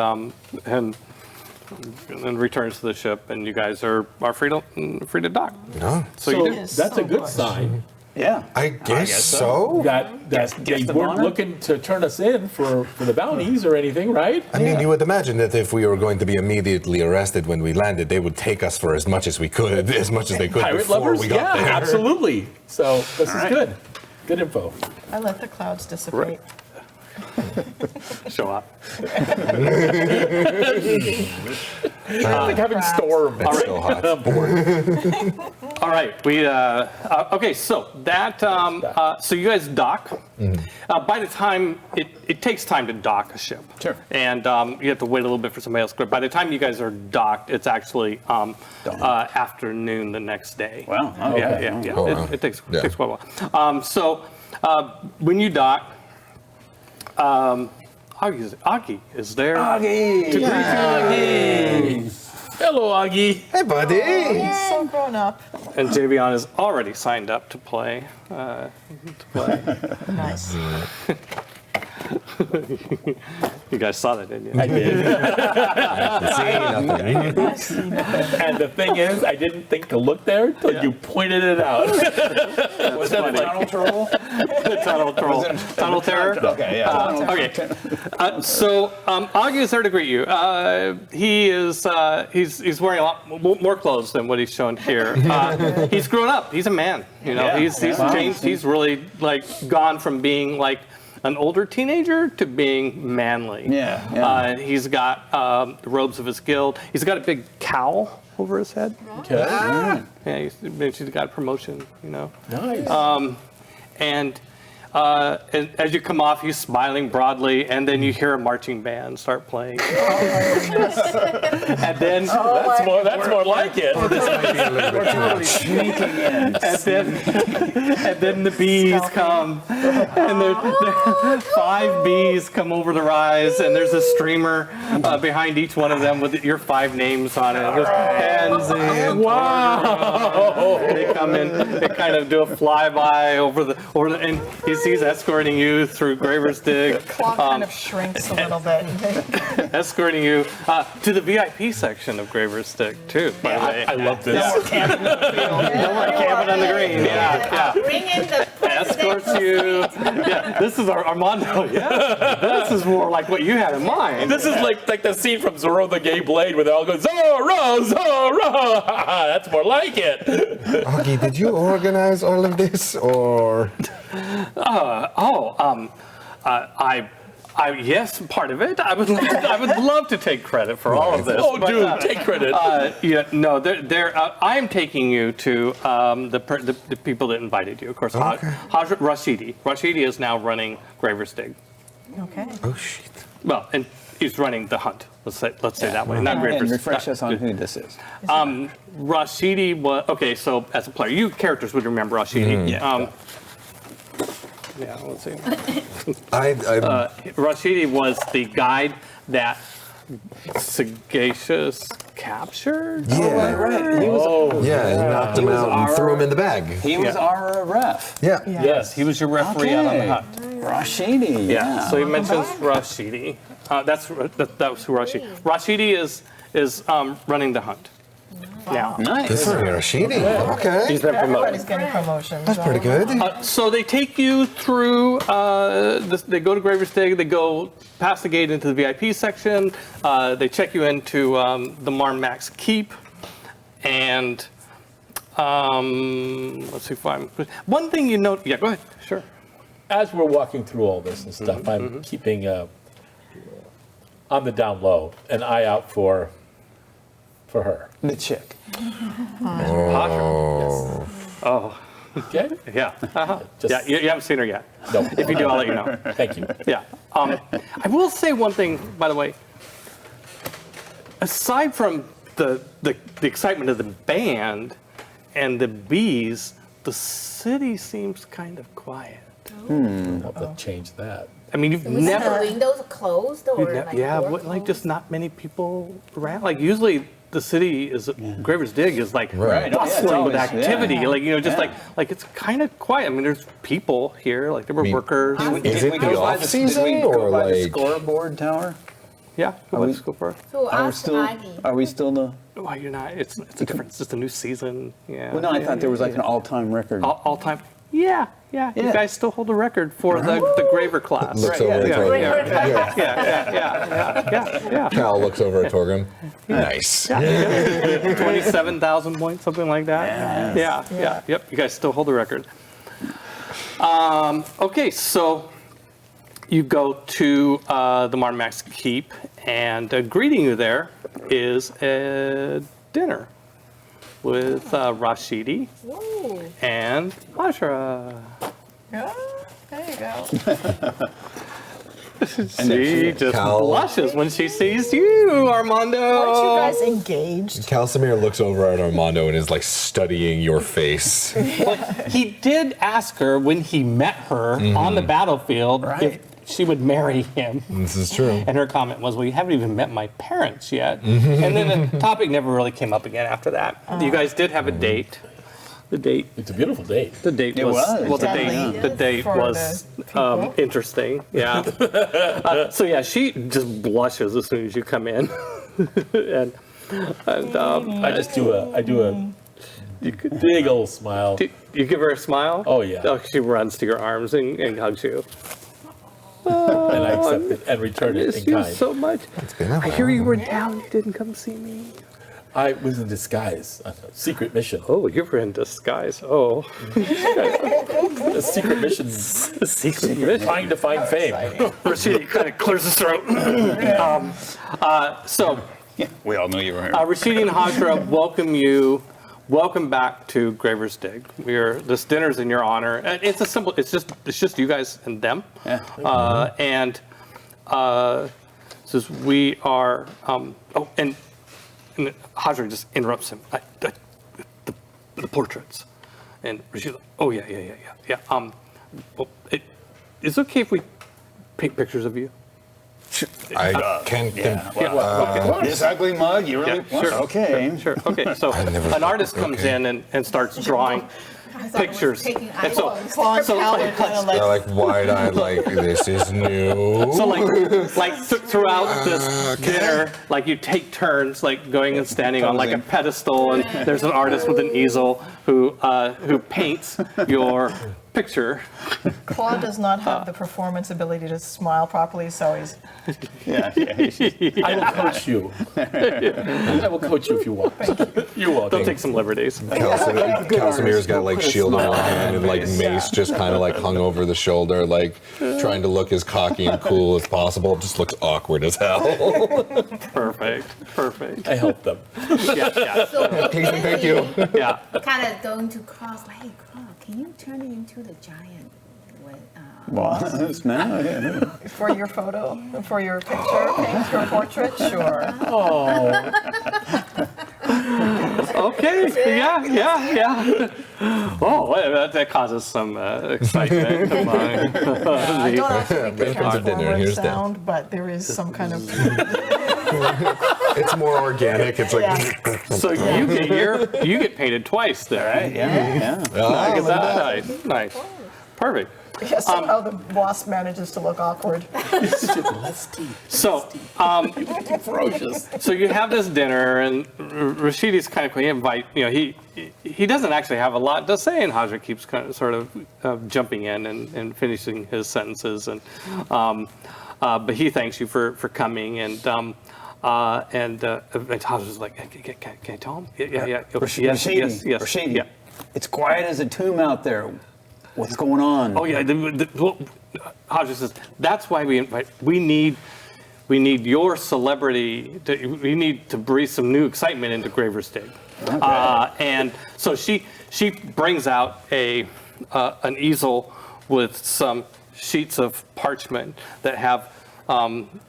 returns to the ship, and you guys are free to dock. No, So So you do. Yes. that's a So good much. sign I guess so. that Guest they of weren't honor? looking to turn us in for the bounties or anything, right? I mean, you would imagine that if we were going to be immediately arrested when we landed, they would take us for as much as we could, as much as they could Pirate before lovers? we got Yeah, there. absolutely. So this is right. good. Good info. I let the clouds dissipate. Show up. I think having storm. It's so hot. All right. Okay. So that. So you guys dock. By the time it takes time to dock a ship. Sure. And you have to wait a little bit for somebody else. But by the time you guys are docked, it's actually afternoon the next day. Wow. Yeah. Okay. Oh, wow. It takes Yeah. quite a while. So when you dock, Augie is there. Augie. Hello, Augie. Hey, buddy. He's so grown up. And Javion is already signed up to play. Nice. You guys saw that, didn't you? I did. See, nothing. And the thing is, I didn't think to look there until you pointed it out. Was that tunnel troll? Tunnel troll. Tunnel terror. Okay, yeah. Okay. So Augie is there to greet you. He's wearing a lot more clothes than what he's shown here. He's grown up. He's a man. He's changed. He's really gone from being an older teenager to being manly. Yeah. He's got robes of his guild. He's got a big cowl over his head. Okay. Yeah, he's got a promotion. Nice. And as you come off, he's smiling broadly, and then you hear a marching band start playing. And then, That's more like it. Sneaking in. and then the bees come, and there 5 bees come over the rise, and there's a streamer behind each one of them with your 5 names on it. It goes, Pansy and Wow. they come in, they kind of do a flyby over the, and he's escorting you through Graver's Dig, Claw kind of shrinks a little bit. escorting you to the VIP section of Graver's Dig too. By the way, I love this. camping on the green. Yeah. Bring in the Escorts you. Yeah, this is our Armando. Yeah, this is more like what you had in mind. This is like the scene from Zorro the Gay Blade where they all go, Zorro, Zorro. That's more like it. Augie, did you organize all of this, or? Yes, part of it. I would love to take credit for all of this. Oh, but, dude, take credit. I am taking you to the people that invited you. Of course, Rashidi. Rashidi is now running Graver's Dig. Okay. Oh shit. Well, and is running the hunt. Let's say that way. Not And Graver's. refresh us on who this is. Rashidi was okay. So as a player, you characters would remember Rashidi. Yeah. Let's see. Rashidi was the guide that Sagacious captured. Yeah. Right. He was, Yeah, he knocked him out and threw him in the bag. he was our ref. Yeah. Yes, he was your referee out on the hunt. Rashidi. Yeah. So he mentions Rashidi. That's who Rashidi. Rashidi is running the hunt. Now. Nice. This is Rashidi. Okay. He's been Everybody's promoted. getting promotions. That's pretty good. So they take you through, they go to Graver's Dig, they go past the gate into the VIP section, they check you into the Marmax Keep, and let's see if one thing you note, yeah, go ahead, sure. As we're walking through all this and stuff, I'm keeping on the down low an eye out for her. The chick. Oh, Okay? yeah. Just- Yeah, you haven't seen her yet. No. If you do, I'll let you know. Thank you. Yeah. I will say one thing, by the way. Aside from the excitement of the band and the bees, the city seems kind of quiet. I'll have to change that. I mean, you've Was the never, windows closed or like yeah, door like just closed? not many people around. Like usually the city is Graver's Dig is like Right. bustling with Always, activity. yeah. Like just Yeah. like it's kind of quiet. I mean, there's people here. Like there were workers. Is it the off Did season we go or by the like? scoreboard tower? Yeah, Are let's we- go for it. So Are we ask still? Aggie. Are we still the? Why you're not? It's a different. It's just a new season. Yeah. Well, no, I yeah, thought there was yeah, like an all-time record. all time. Yeah. You Yeah. guys still hold the record for the Graver class. Looks Right, over yeah. at Torgrim. Yeah. Cal looks over at Torgrim. Nice. 27,000 points, something like that. Yeah. Yep. You guys still hold the record. Okay, so you go to the Marmax Keep, and greeting you there is a dinner with Rashidi Ooh. and Ashra. Yeah, there you go. She just Cal- blushes when she sees you, Armando. Aren't you guys engaged? Calcimir looks over at Armando and is like studying your face. He did ask her when he met her on the battlefield if she would marry him. This is true. And her comment was, well, you haven't even met my parents yet. And then the topic never really came up again after that. You guys did have a date. The date It's a beautiful day. The date It was, was. well. Definitely. The date For was the people. interesting. Yeah. So yeah, she just blushes as soon as you come in, and I just do a you could big old smile. you give her a smile. Oh, yeah. Oh, she runs to your arms and hugs you. And I accept it and return it Miss in you kind. so much. been a I hear you were in town. You didn't come see me. I was in disguise. A secret mission. Oh, you were in disguise. Oh, A secret mission. the secret mission. Trying to find fame. Rashidi kind of clears his throat. So. We all knew you were here. Rashidi and Hajra welcome you. Welcome back to Graver's Dig. This dinner's in your honor. And it's a simple. It's just you guys and them. Yeah. Says we are. And Hajra just interrupts him. The portraits. And Rashidi. Oh yeah. Well, is it okay if we paint pictures of you? I can. This ugly mug, you really? Yeah, sure. Okay. Sure. Okay. So I never an thought- artist comes okay. in and starts drawing pictures. taking And so, iPhones. so, Calvin kind of They're like, like wide-eyed, like this is new. so throughout this dinner, like you take turns, like going and standing on like a pedestal, and there's an artist with an easel who paints your picture. Claude does not have the performance ability to smile properly, so he's Yeah. I will coach you. I will coach you if you want. You're welcome. They'll take some liberties. Calcimir's got like shield in one hand and like mace just kind of like hung over the shoulder, like trying to look as cocky and cool as possible. Just looks awkward as hell. Perfect. I help them. Yeah. So Thank you. Yeah. kind of going to cross, like, hey, Croc, can you turn it into the giant? Was? No, yeah. For your photo, for your picture, paint your portrait, sure. Oh, Okay. Yeah. Oh, well, that causes some excitement among I don't actually make a Welcome to dinner. transformer Here's Dan. sound, but there is some kind of. It's more organic. It's like. Yeah. So you get painted twice there, right? Yeah. Oh, Is that nice? Perfect. Yeah, somehow the wasp manages to look awkward. So, ferocious. so you have this dinner, and Rashidi's kind of invite. He doesn't actually have a lot to say, and Haja keeps kind of sort of jumping in and finishing his sentences, and but he thanks you for coming, and Haja's like, can I tell him? Yeah. Rashidi, Yes. Rashidi, Yeah. it's quiet as a tomb out there. What's going on? Oh yeah. Haja says that's why we need your celebrity. We need to breathe some new excitement into Graver's Dig. And so she brings out an easel with some sheets of parchment that have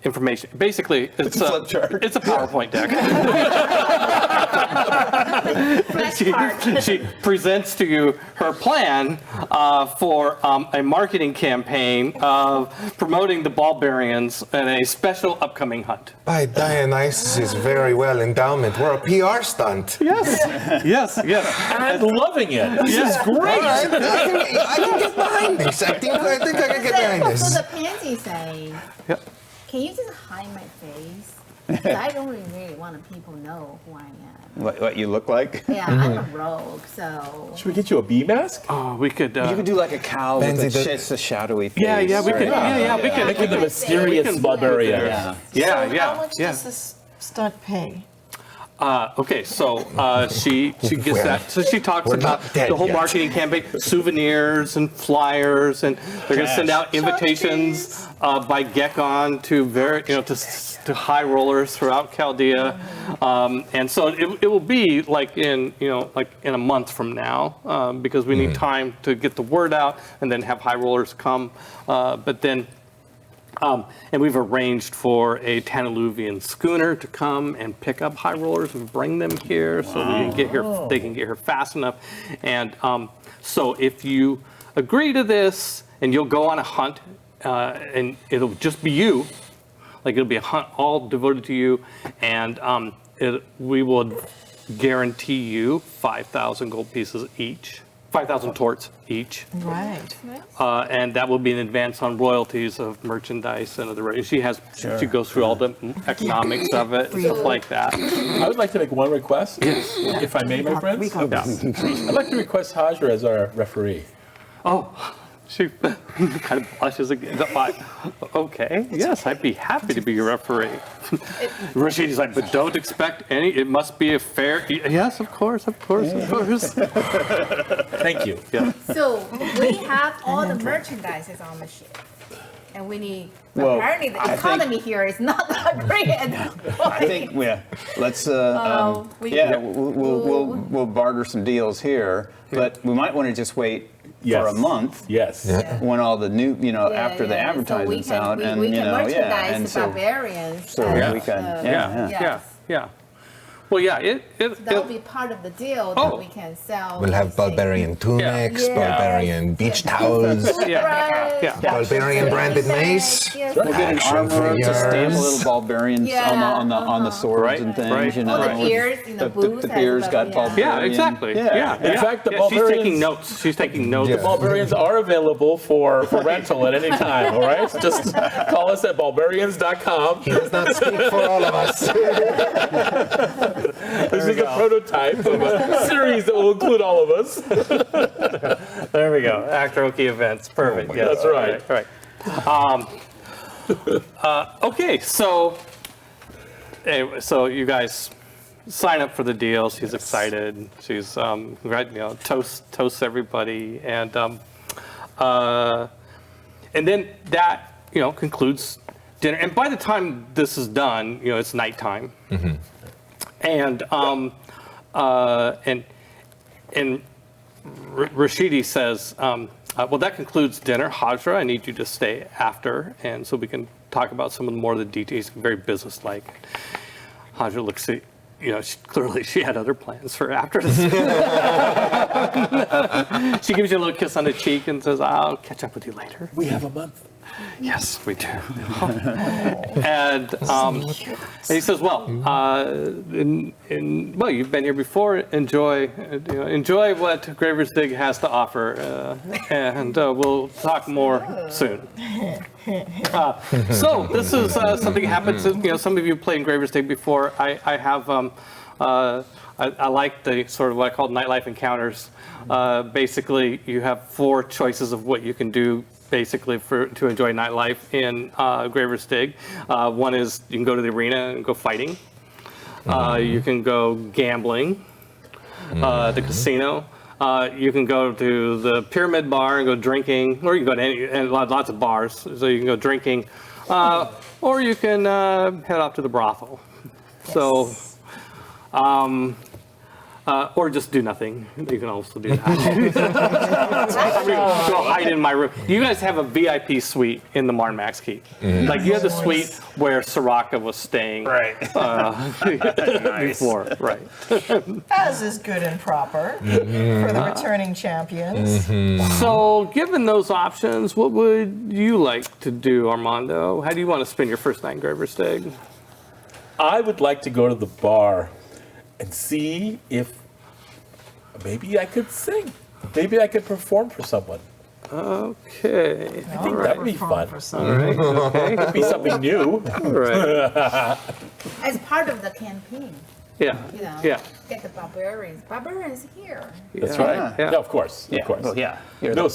information. Basically, it's a flip chart. It's a PowerPoint deck. She presents to you her plan for a marketing campaign of promoting the Ballbarians in a special upcoming hunt. By Dionysus' very well endowment, we're a PR stunt. Yes. I'm loving it. This is All great. right, I can get behind this. I think I can get behind So this. the pansy saying, Yep. can you just hide my face? 'Cause I don't really want people to know who I am. What you look like? Yeah, I'm a rogue, so. Should we get you a bee mask? Oh, we could. You could do like a cow with Benzie, it's a shadowy face. Yeah, we could. Yeah, we could. Make it the mysterious We can- Ballbarian. Yeah. So how much does this stunt pay? Okay, so she gets that. So she talks we're about not dead the whole yet. marketing campaign, souvenirs and flyers, and they're going to send out invitations by Gekon to high rollers throughout Chaldea, and so it will be like in a month from now because we need time to get the word out and then have high rollers come, but then. And we've arranged for a Tanaluvian schooner to come and pick up high rollers and bring them here so we can get here. They can get here fast enough. And so if you agree to this, and you'll go on a hunt, and it'll just be you, like it'll be a hunt all devoted to you, and we will guarantee you 5,000 gold pieces each. 5,000 torts each. Right. And that will be an advance on royalties of merchandise and other rates. She goes through all the economics of it, and stuff like that. I would like to make one request, if I may, my friends. I'd like to request Haja as our referee. Oh, she kind of blushes again. Okay, yes, I'd be happy to be your referee. Rashidi's like, but don't expect any. It must be a fair. Yes, of course. Thank you. Yeah. So we have all the merchandises on the ship. And we need, Well, apparently the I economy here is not that great at this point. I think let's we'll barter some deals here, but we might want to just wait for a month. Yes. When all the new, after the So advertisement's out, we can merchandise and the so barbarians. we can, Yeah. Well, yeah. That'll be part of the deal Oh. that we can sell. We'll have Ballbarian tunics, Yeah. Ballbarian beach towels, Right. Ballbarian branded mace. Yes. We'll get an Action armor to stamp figures. little Ballbarians on the swords Right, and things. right. All the with beers, the booze. beers got Ballbarian. Yeah, exactly. Yeah. In fact, the She's Ballbarians- taking notes. She's taking notes. Yeah. Ballbarians are available for rental at any time, all right? Just call us at ballbarians.com. He does not speak for all of us. This is a prototype of a series that will include all of us. There we go. Actoroke events. Perfect. Yes. That's right. Right. Okay, so anyway, so you guys sign up for the deal. She's excited. She's toasts everybody, and then that concludes dinner. And by the time this is done, it's nighttime. And Rashidi says, well, that concludes dinner. Hajra, I need you to stay after, and so we can talk about some of the more of the details, very businesslike. Hajra looks at, clearly she had other plans for after this. She gives you a little kiss on the cheek and says, I'll catch up with you later. We have a month. Yes, we do. And he says, well, well, you've been here before. Enjoy what Graver's Dig has to offer, and we'll talk more soon. So this is something that happens. Some of you played in Graver's Dig before. I have. I like the sort of what I call nightlife encounters. Basically, you have 4 choices of what you can do. Basically, to enjoy nightlife in Graver's Dig. One is you can go to the arena and go fighting. You can go gambling, the casino. You can go to the Pyramid Bar and go drinking, or you can go to lots of bars, so you can go drinking, or you can head off to the brothel. Yes. So. Or just do nothing. You can also do that. Go hide in my room. You guys have a VIP suite in the Marnmax Keep. Like you have the suite where Soraka was staying. Right. Before, right. As is good and proper for the returning champions. So, given those options, what would you like to do, Armando? How do you want to spend your first night in Graver's Dig? I would like to go to the bar and see if maybe I could sing. Maybe I could perform for someone. Okay. I think that would be fun. All right. Okay. It'd be something new. All right. As part of the campaign, Yeah. Yeah. get the barbarians. Barbarians here. That's Yeah. right. Yeah. Yeah, of course. Yeah. Of course. Well, yeah. No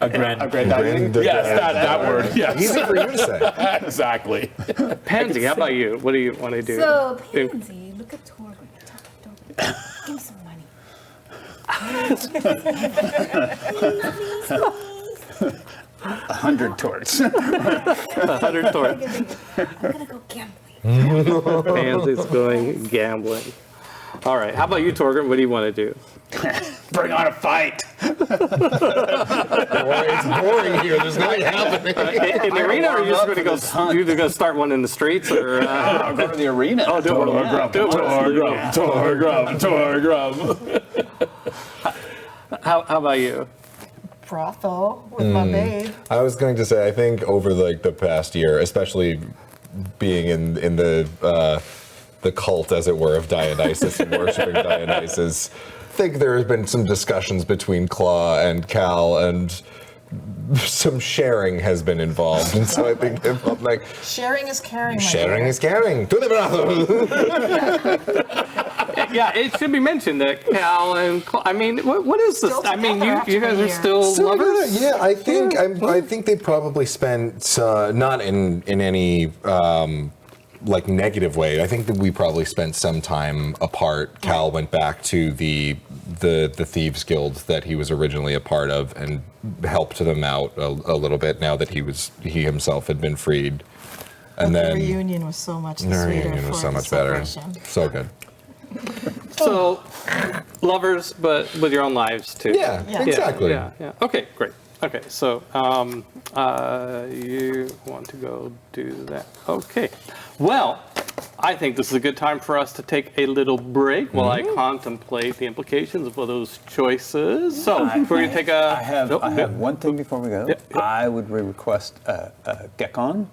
Aggrandizing? Yes, that word. Yes. Easy for you to say. Exactly. Pansy, how about you? What do you want to do? So, Pansy, look at Torgrim. Give me some money. Please. 100 torts. 100 torts. I'm gonna go gambling. Pansy's going gambling. All right. How about you, Torgrim? What do you want to do? Bring on a fight. Boy, it's boring here. There's nothing happening. In the arena, or are you just going to go? You're going to start one in the streets, or? I'll go to the arena. Oh, do it. Torgrim. How about you? Brothel with my babe. I was going to say, I think over the past year, especially being in the cult, as it were, of Dionysus and worshiping Dionysus, I think there has been some discussions between Claw and Cal, and some sharing has been involved. And so I think it felt like Sharing is caring. my sharing dear. is caring. To the brothel. Yeah, it should be mentioned that Cal and I mean, what is this? Still I mean, together after you guys a are year. still lovers. Yeah, I think I think they probably spent not in any like negative way. I think that we probably spent some time apart. Cal went back to the Thieves Guild that he was originally a part of and helped them out a little bit now that he himself had been freed. And The then reunion was so much the sweeter. reunion was for so the much better. celebration. So good. So, lovers, but with your own lives too. Yeah, exactly. Yeah. Okay, great. Okay, so you want to go do that. Okay. Well, I think this is a good time for us to take a little break while I contemplate the implications of those choices. So, we're going to take a... I have one thing before we go. Yeah. I would request Gekon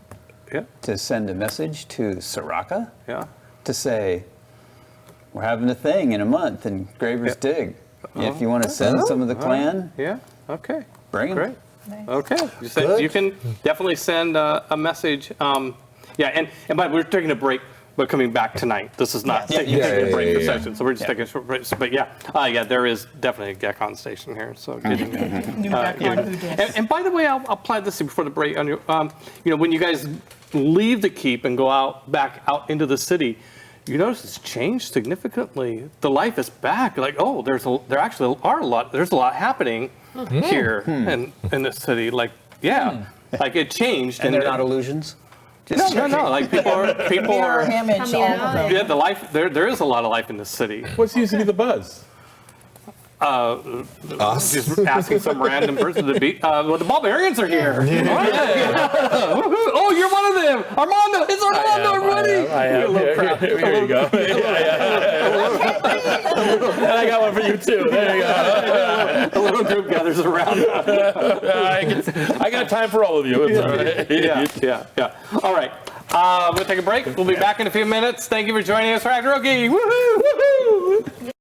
Yeah, to send a message to Soraka yeah. to say, we're having a thing in a month in Graver's Dig. If you want to send some of the clan, Yeah, okay. bring them. Great. Nice. Okay. Good. You can definitely send a message. And but we're taking a break. We're coming back tonight. This is not taking a break for session, so we're just taking a short break. But yeah, there is definitely a Gekon station here. So getting New Gekon who did. and by the way, I'll apply this before the break. On your, when you guys leave the keep and go back out into the city, you notice it's changed significantly. The life is back. Like, oh, there's a lot happening here in the city. Like, like it changed. And they're not illusions? No. Like people Mirror are. image all of them. Yeah, the life. There is a lot of life in the city. What's usually the buzz? Us? Just asking some random person to be. Well, the Ballbarians are here. Oh, yeah. Woohoo. Oh, you're one of them. Armando. It's Armando, everybody. I am. You're a little crowd. Here you go. And I got one for you too. There you go. A little group gathers around. I got time for all of you. It's all right. Yeah. All right. We'll take a break. We'll be back in a few minutes. Thank you for joining us for Actoroke. Woohoo! Woohoo!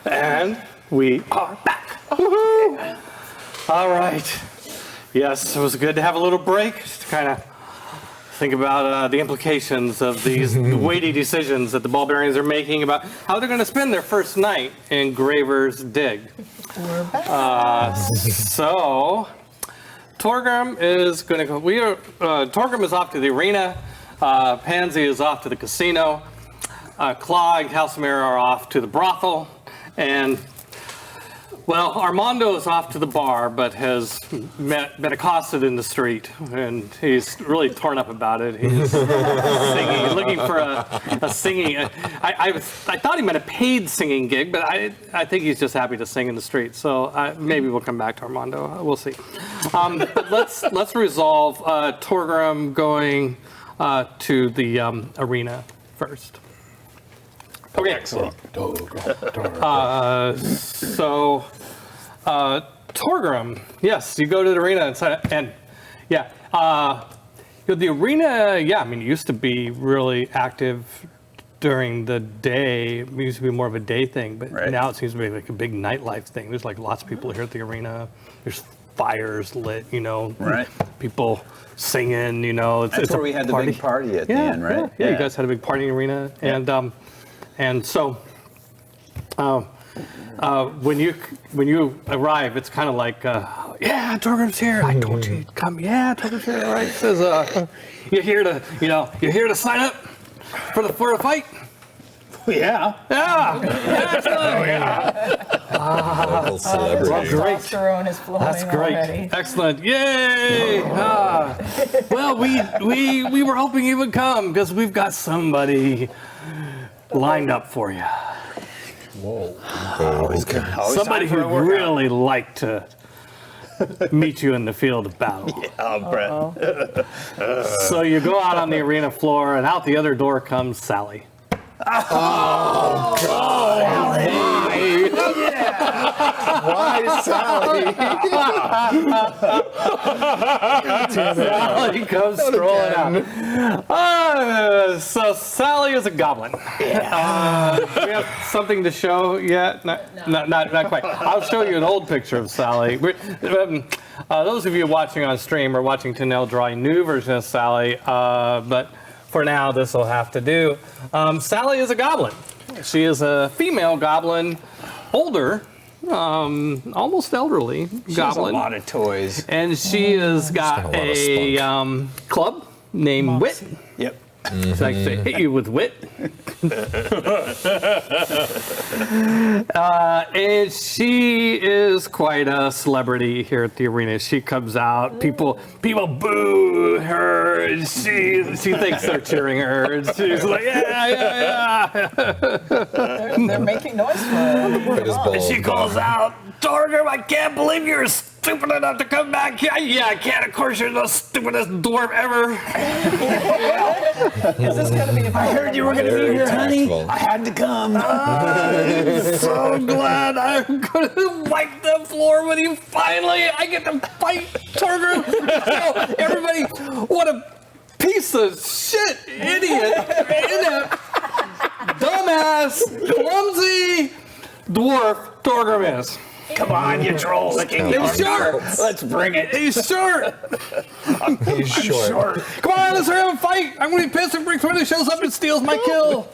And we are back. Woohoo! All right. Yes, it was good to have a little break just to kind of think about the implications of these weighty decisions that the Ballbarians are making about how they're going to spend their first night in Graver's Dig. We're back. So, Torgrim is going to go. Torgrim is off to the arena. Pansy is off to the casino. Claw and Calcimere are off to the brothel. And, well, Armando is off to the bar, but has been accosted in the street, and he's really torn up about it. He's singing, looking for a singing. I thought he meant a paid singing gig, but I think he's just happy to sing in the street. So maybe we'll come back to Armando. We'll see. But let's resolve Torgrim going to the arena first. Okay. Excellent. So, Torgrim, yes, you go to the arena and yeah, the arena, yeah, I mean, it used to be really active during the day. It used to be more of a day thing, but now it seems to be like a big nightlife thing. There's like lots of people here at the arena. There's fires lit, Right. People singing, That's where we had the big party at the end, right? Yeah, you guys had a big party in the arena, and so when you arrive, it's kind of like, yeah, Torgrim's here. I told you he'd come. Yeah, Torgrim's here. All right. Says, you're here to sign up for the fight. Yeah. Yeah. Excellent. Local celebrity. Great. Testosterone is flowing That's great. already. Excellent. Yay. Well, we were hoping you would come because we've got somebody lined up for you. Whoa. Somebody who'd really like to meet you in the field of battle. Oh, Brett. So you go out on the arena floor, and out the other door comes Sally. Why, Sally? Sally comes strolling out. So Sally is a goblin. Do we have something to show yet? Not quite. I'll show you an old picture of Sally. Those of you watching on stream are watching Tanel draw a new version of Sally, but for now this will have to do. Sally is a goblin. She is a female goblin, older, almost elderly goblin. She has a lot of toys. And she has got a club named Wit. Yep. So I can hit you with wit. And she is quite a celebrity here at the arena. She comes out, people boo her, and she thinks they're cheering her, and she's like, yeah. They're making noise for her. And she calls out, Torgrim, I can't believe you're stupid enough to come back. Yeah, I can. Of course, you're the stupidest dwarf ever. Is this going to be? I heard you were going to be here, honey. I had to come. I'm so glad I'm going to wipe the floor with you. Finally, I get to fight Torgrim. Oh, everybody, what a piece of shit, idiot, dumbass, clumsy dwarf Torgrim is. Come on, you troll. He's short. Let's bring it. He's short. He's short. Come on, let's hurry up and fight. I'm going to be pissed if Brick Twitter shows up and steals my kill.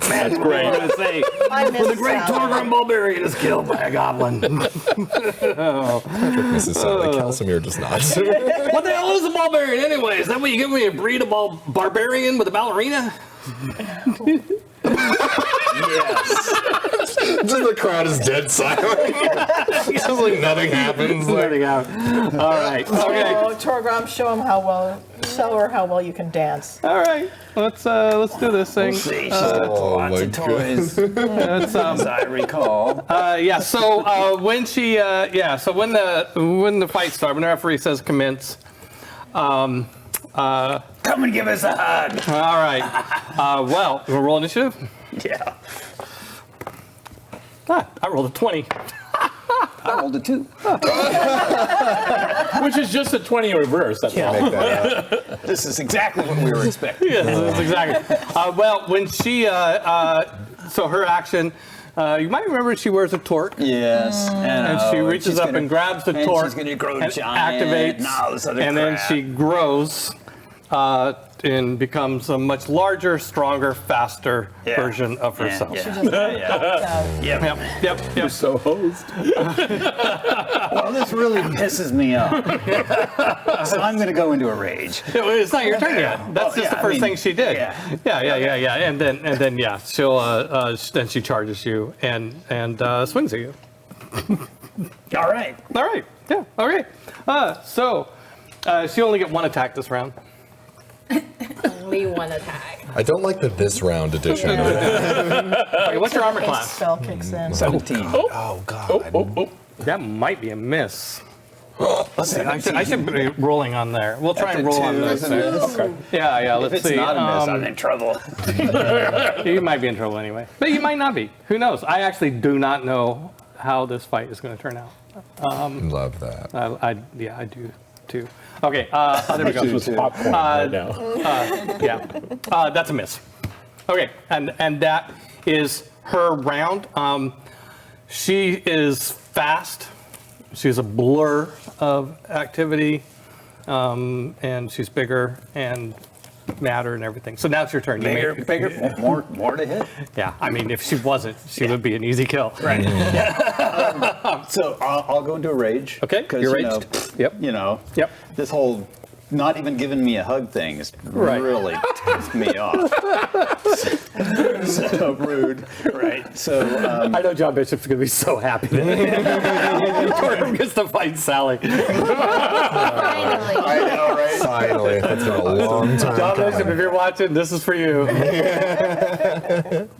That's great. I'm going to say, miss the great Sally. Torgrim Ballbarian is killed by a goblin. Mrs. Sally. Calcimere does not. What the hell is a Ballbarian anyway? Is that what you give me, a breed of barbarian with a ballerina? Just the crowd is dead silent. Just like nothing happens. There All right. Okay. Oh, Torgrim, show her how well you can dance. All right. Let's do this thing. See, she's got lots my of toys, Let's, as I recall. So when when the fight starts, when the referee says commence, Come and give us a hug. all right. Well, you want to roll initiative? Yeah. I rolled a 20. I rolled a 2. Which is just a 20 in reverse. That's all. Make that up. This is exactly what we were expecting. Yes, that's exactly. Well, when she, so her action, you might remember she wears a torque. Yes. And she reaches up and grabs the torque she's gonna grow and giant activates, and all this other and then crap. she grows and becomes a much larger, stronger, faster Yeah. version of herself. Yeah. Yep. So hosed. Well, this really pisses me off. So I'm going to go into a rage. It's not your turn yet. That's just the first thing she did. Yeah. And then she'll then she charges you and swings at you. All right. All right. Yeah. Okay. So she only get one attack this round. Only one attack. I don't like the this round edition. Okay, what's your armor Haste class? spell kicks in. 17. Oh God. That might be a miss. Let's see. I should be rolling on there. We'll try and roll on this. Okay. Yeah. If Let's it's see. not a miss, I'm in trouble. You might be in trouble anyway, but you might not be. Who knows? I actually do not know how this fight is going to turn out. Love that. I do too. Okay. There we go. This was popcorn right now. That's a miss. Okay, and that is her round. She is fast. She's a blur of activity, and she's bigger and madder and everying. So now it's your turn. You may- Bigger, more to hit. Yeah, I mean, if she wasn't, she would be an easy kill. Right. So I'll go into a rage. Okay, 'cause, you're you know, raged. Yep. You know, Yep. this whole not even giving me a hug thing is Right. really pissed me off. So rude. Right. So I know John Bishop's going to be so happy that Gordon gets to fight Sally. Finally. I know, right? Finally, that's been a long time John Bishop, coming. if you're watching, this is for you.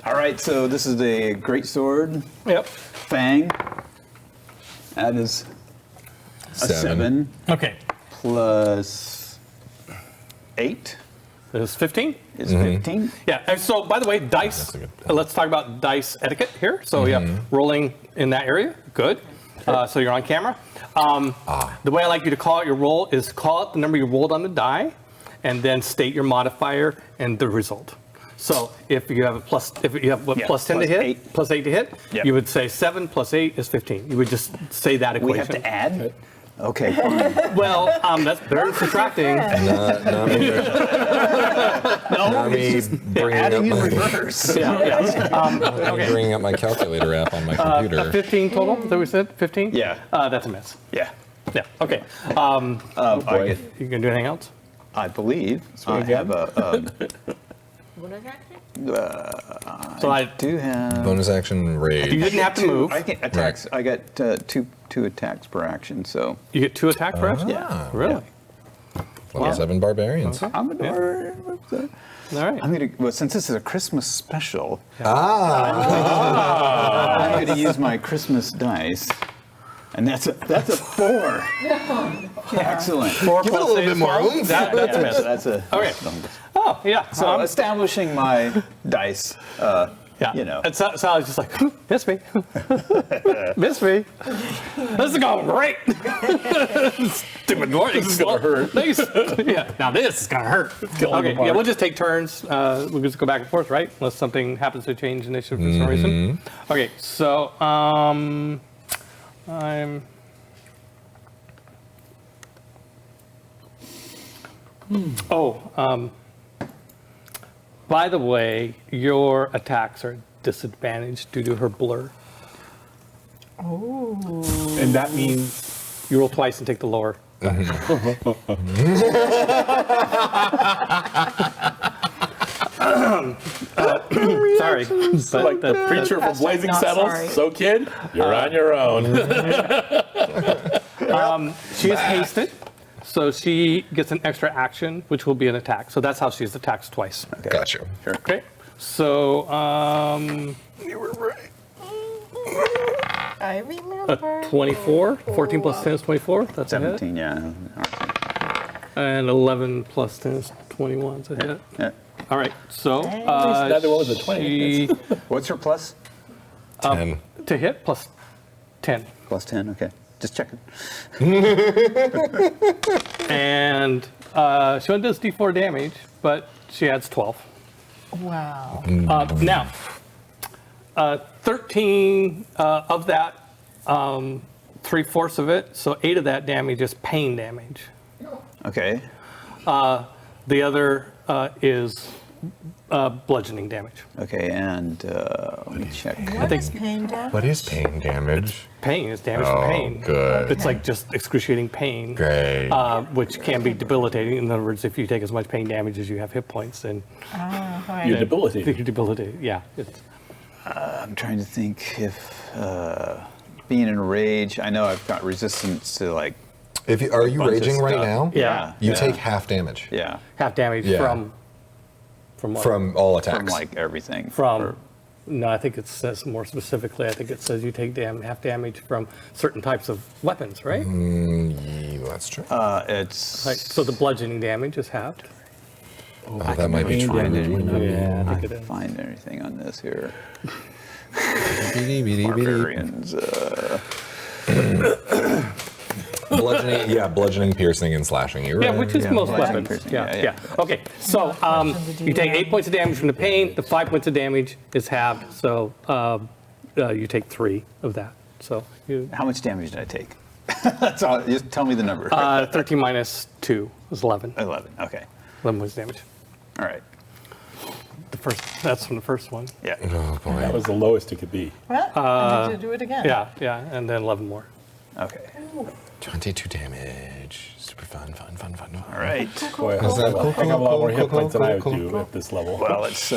All right. So this is the great sword, Yep. Fang. That is a 7 Okay. plus 8 There's 15. is 15. Yeah. And so, by the way, dice. That's a good- Let's talk about dice etiquette here. So, yeah, rolling in that area. Good. So you're on camera. The way I like you to call out your roll is call out the number you rolled on the die, and then state your modifier and the result. So if you have plus 10 to plus hit, 8. plus 8 to hit, Yep. you would say 7 plus 8 is 15. You would just say that equation. We have to add. Okay. Fine. Well, that's better than subtracting. Not me. Not me bringing up Adding in my reverse. bringing up my calculator app on my computer. 15 total, is that what we said? 15? Yeah. That's a miss. Yeah. Yeah, okay. I You gonna do anything else? believe I have a. One attack? So I Do have. Bonus action you rage. didn't have to move. I get attacks. I got two attacks per action. So You get 2 attacks per action? yeah. Really? Level 7 barbarians. I'm gonna. All right. I'm gonna. Well, since this is a Christmas special, Ah! I'm gonna use my Christmas dice, and that's a 4. Excellent. 4 Give it a plus little 8 bit is more 12? oomph. That's a Yeah, miss. so that's a. Okay. Oh, yeah. So establishing my dice. yeah. You know. And Sally's just like, miss me. Miss me. This is going great. Stupid Lord. This is going to hurt. Yeah. Now this is going to hurt. Okay. Yeah, we'll just take turns. We'll just go back and forth, right? Unless something happens to change initiative for some reason. Okay. So, I'm. By the way, your attacks are disadvantaged due to her blur. Oh. And that means you roll twice and take the lower. Sorry. But Like the preacher from Blazing not Saddles. sorry. So, kid, you're on your own. she is hasted, so she gets an extra action, which will be an attack. So that's how she's attacked twice. Gotcha. Okay. So, You were right. I remember. 24. 14 plus 10 is 24. That's a hit. 17. Yeah. And 11 plus 10 is 21. That's a hit. Yeah. All right. So, Neither one was a 20. she, What's your plus? 10. to hit plus 10. Plus 10, okay. Just checking. And she only does d4 damage, but she adds 12. Wow. Now, 13 of that, 3/4 of it, so 8 of that damage is pain damage. Okay. The other is bludgeoning damage. Okay, and let me check. What is pain damage? What is pain damage? Pain is damage from pain. Good. It's like just excruciating pain. Great. Which can be debilitating. In other words, if you take as much pain damage as you have hit points, then Ah, all right. You're debilitated. you're debilitated. Yeah. It's, I'm trying to think if being in a rage, I know I've got resistance to like, If you, are you bunch of raging right stuff. now? Yeah. You yeah. take half damage Yeah. half damage Yeah. from what? from all attacks. From like everything. From no, I think it says more specifically. I think it says you take half damage from certain types of weapons, right? Yeah, that's true. It's. Like, so the bludgeoning damage is halved. Oh, that might be true. Yeah, I I think it can is. find anything on this here. Barbarians. Bludgeoning, piercing, and slashing. You're Yeah, right. which is most bludgeoning, weapons. piercing, Yeah, yeah, yeah. Okay, so you take 8 points of damage from the pain. The 5 points of damage is halved, so you take 3 of that. So you How much damage did I take? That's all. Just tell me the number. 13 minus 2 is 11. 11. Okay. 11 points of damage. All right. That's from the first one. Yeah. Oh boy. That was the lowest it could be. Well, I need to do it again. Yeah, yeah, and then 11 more. Okay. 22 damage. Super fun. All right. Boy, I have a lot more hit points than I would do at this level. Well, let's.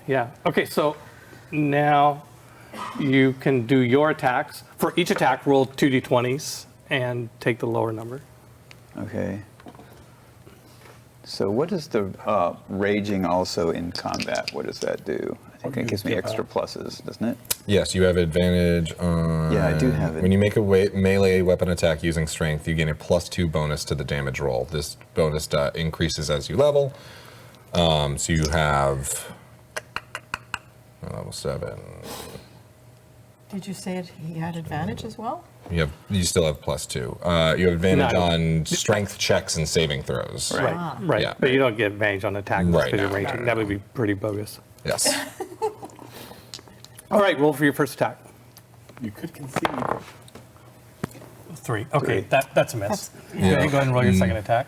Yeah. Okay, so now you can do your attacks. For each attack, roll 2d20s and take the lower number. Okay. So what is the raging also in combat? What does that do? I think it gives me extra pluses, doesn't it? Yes, you have advantage on. Yeah, I do have it. When you make a melee weapon attack using strength, you gain a +2 bonus to the damage roll. This bonus increases as you level. So you have level 7. Did you say he had advantage as well? You still have +2. You have advantage No. on strength checks and saving throws. Right. Right, Yeah. but you don't get advantage on attack Right, because you're no, ranging. That would be pretty bogus. Yes. All right, roll for your first attack. You could concede. 3. Okay, that's a miss. Yeah. Okay, go ahead and roll your second attack.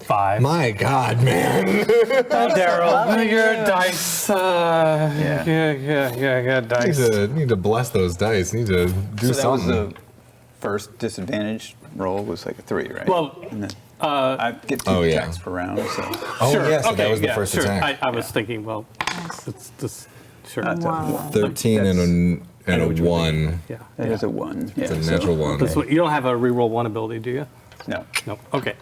5. My God, man. Daryl, your dice. Yeah, dice. Need to bless those dice. Need to do So that was something. the first disadvantage roll was like a 3, right? Well, And then I get 2 Oh, yeah. attacks per round, so. Oh sure. yes, okay, that was the yeah, first sure. attack. I was thinking, well, it's just sure. Wow. 13 and a 1. Yeah. That is a 1. Yeah, It's a natural 1. That's what, you don't have a reroll 1 ability, do you? No. No. Okay.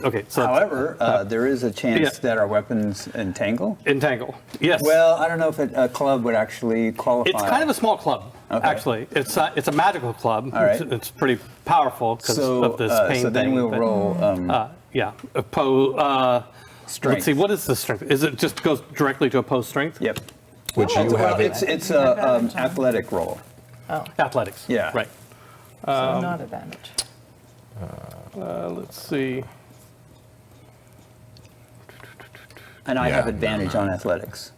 Okay. So However, there is a chance Yeah. that our weapons entangle. entangle. Yes. Well, I don't know if a club would actually qualify. it's kind of a small club. Okay. Actually, it's a magical club. All right. It's pretty powerful because so, of this pain so then thing. we'll but, roll yeah. strength. Let's see. What is the strength? Is it just goes directly to opposed strength? Yep. Which you have. It's a Advantage on. athletic roll. Athletics. Yeah. Right. So not advantage. Let's see. And I Yeah, have advantage on athletics.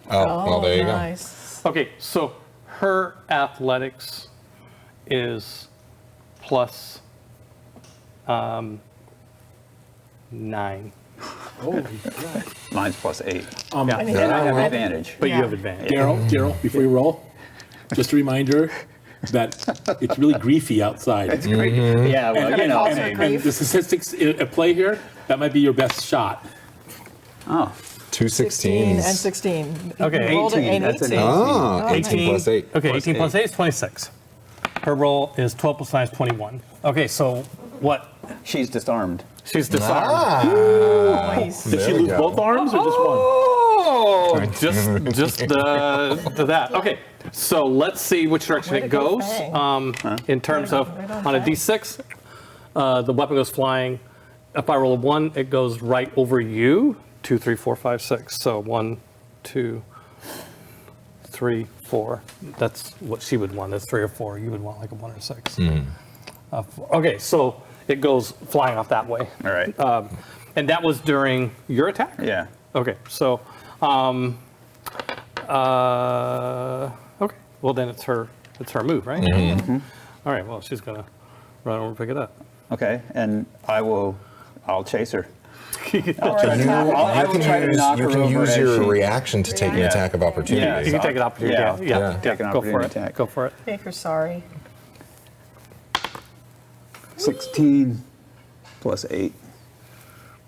Oh, well, there you nice. Okay, so her athletics is plus 9. Mine's plus 8. Yeah, And he And I had have advantage. advantage. but you Yeah. have advantage. Daryl, before you roll, just a reminder that it's really griefy outside. Yeah, well, you know. also And grief. the statistics at play here, that might be your best shot. Oh, go. 2 16 16s. and 16. Okay, You rolled 18, an that's an 18. Ah, Oh, 18 plus 8. Okay, Plus 18 plus 8 is 26. Her roll is 12 plus 9 is 21. Okay, so what? she's disarmed. She's disarmed. Nice. Did she There we lose go. both arms or just one? Oh, just that. Okay, so let's see which direction Way it to go, goes. Fang. In terms Right of on, right on, on a Fang. d6, the weapon goes flying. If I roll a 1, it goes right over you. 2, 3, 4, 5, 6. So 1, 2, 3, 4. That's what she would want. That's 3 or 4. You would want like a 1 or 6. Okay, so it goes flying off that way. All right. And that was during your attack? Yeah. Okay, so, okay, well then it's her move, right? All right, well, she's gonna run over and pick it up. Okay, and I'll chase her. Or attack. I will try to knock you her can over use as your she- reaction to take an Yeah. attack of opportunity. Yeah. You can take an opportunity. Yeah, take an go for opportunity it. attack. Go for it. Make her sorry. 16 plus 8.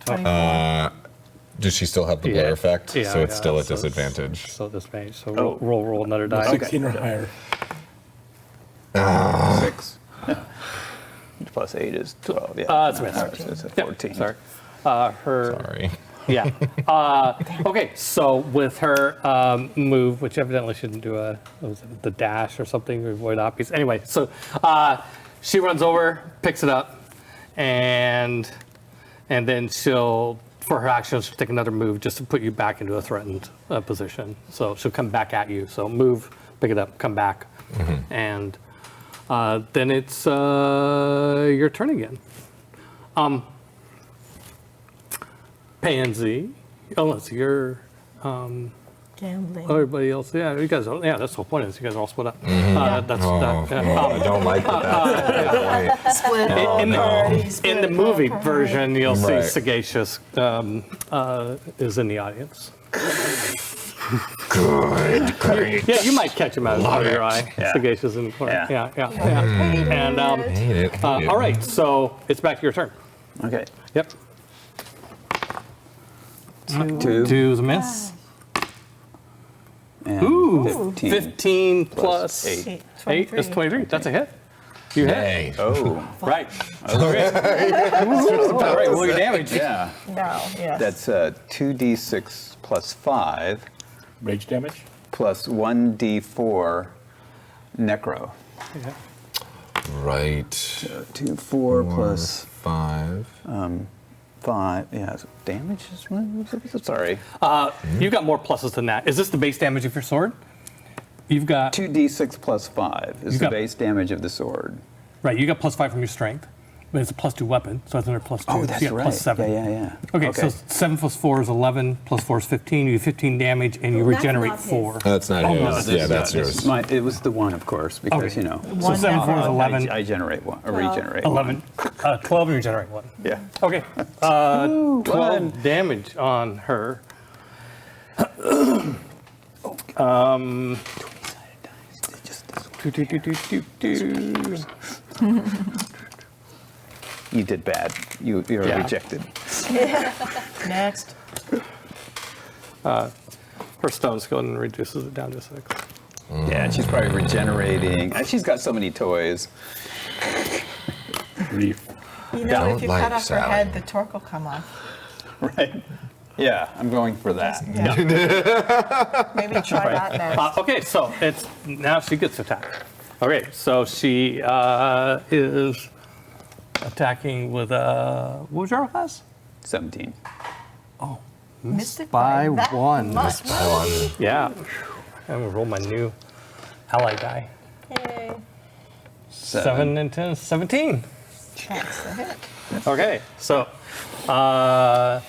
24. Does she still have the blur Yeah. effect? Yeah, So it's yeah, still at so it's- disadvantage. So disadvantage. So Oh. roll another die. 16 or higher. 6. Plus 8 is 12. Yeah. It's a miss. So it's a Yeah, 14. sorry. Her. Sorry. Yeah. Okay, so with her move, which evidently shouldn't do the dash or something, to avoid oppies. Anyway, so she runs over, picks it up, and then she'll, for her action, she'll take another move just to put you back into a threatened position. So she'll come back at you. So move, pick it up, come back, and then it's your turn again. Pansy, unless you're Gambling. everybody else, yeah, you guys, that's the whole point is you guys are all split up. That's that. I don't like that. Split In the- parties, In the split movie parties. version, you'll see Right. Sagacious is in the audience. Yeah, you might catch him out of the corner of your eye. Yeah. Sagacious in the corner. Yeah. Yeah. And Hate it. all right, so it's back to your turn. Okay. Yep. 2 Two's a miss. and Ooh, 15. 15 plus 8. 8 is 23. That's a hit. You hit. Yay. Oh, Right. Okay. All right, roll your damage. yeah. No, yes. That's 2d6 plus 5 Rage damage? plus 1d4 necro. Right. 2, 4 plus 5. 5. Yeah, so damage is what? Sorry. You've got more pluses than that. Is this the base damage of your sword? You've got 2d6 plus 5 is You the got- base damage of the sword. right. You got +5 from your strength, but it's a +2 weapon, so that's another +2. Oh, so that's you got right. +7. Yeah. Okay, so 7 plus 4 is 11, plus 4 is 15. You do 15 damage, and you Oh, that's regenerate not his. 4. That's not his. Yeah, that's This yours. is it was the one, of course, because, Okay. you know. So 7 4 is 11, I generate one, or regenerate 11, 12, and you regenerate 1. one. Yeah. Okay, 12 one. damage on her. You did bad. You're Yeah. rejected. Next. Her stone skill and reduces it down to 6. Yeah, and she's probably regenerating. And she's got so many toys. Grief. You know, Don't if you like cut off her Sally. head, the torque will come off. Right? Yeah, I'm going for that. Yeah. Maybe try that next. Okay, so it's now she gets attacked. Okay, so she is attacking with what was your class? 17. Missed it by that 1. much. Yeah, I'm gonna roll my new ally die. Yay. 7 and 10, 17. That's the hit. Okay, so 12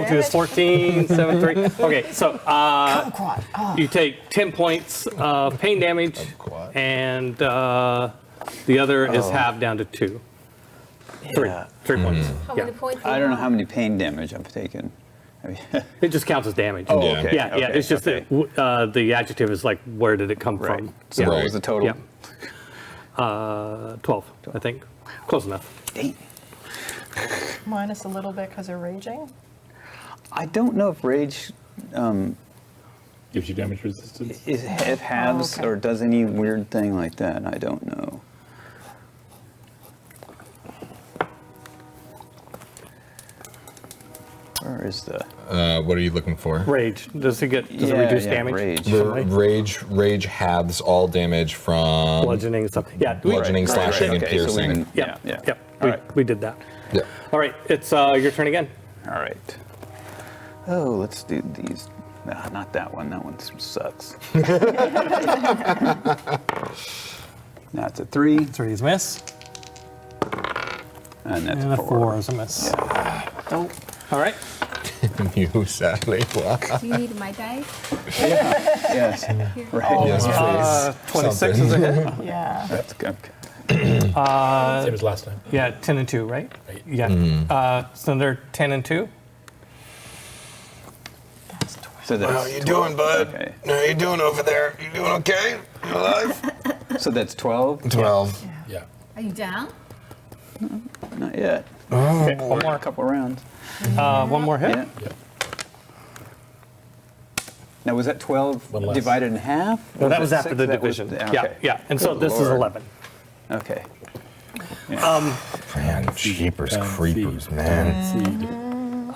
2 is 14, 7 3. Okay, so Quad. Oh, you take 10 points of pain damage, Quad. and the other is halved down to 2. 3. Yeah. 3 points. How Yeah. many points? I don't know how many pain damage I've taken. I mean, It just counts as damage. Oh, Yeah. okay. Yeah, it's just okay. that the adjective is like, where did it come Right. from? So Yeah. what was the total? Yeah. 12, I think. Close enough. Dang. minus a little bit because of raging. I don't know if rage Gives you damage resistance. it halves okay. or does any weird thing like that. I don't know. Where is the What are you looking for? Rage. Does it reduce damage? Rage. Rage halves all damage from Bludgeoning and stuff. Yeah. bludgeoning, slashing, and Okay, so we piercing. can- Yeah. yeah. Yeah. All right. We did that. Yeah. All right. It's your turn again. All right. Oh, let's do these Nah, not that one. That one sucks. That's a 3, 3's miss. and that's And a a 4. 4 is a miss. Oh, all right. You sadly. Wow. Do you need my dice? Yes. Right. Yes, please. 26 is a hit. Yeah. That's good. Same as last time. Yeah, 10 and 2, right? Right. Yeah. So they're 10 and 2. That's 12. So that's How you doing, bud? Okay. How you doing over there? You doing okay? You alive? So that's 12? 12. Yeah. Are you down? Not yet. Okay, one A more. couple rounds. One more hit. Yeah. Now, was that 12 One less. divided in half? No, that it was after 6? the That was- division. okay. Yeah, yeah. And so Good this is Lord. 11. Okay. Man, jeepers creepers, man.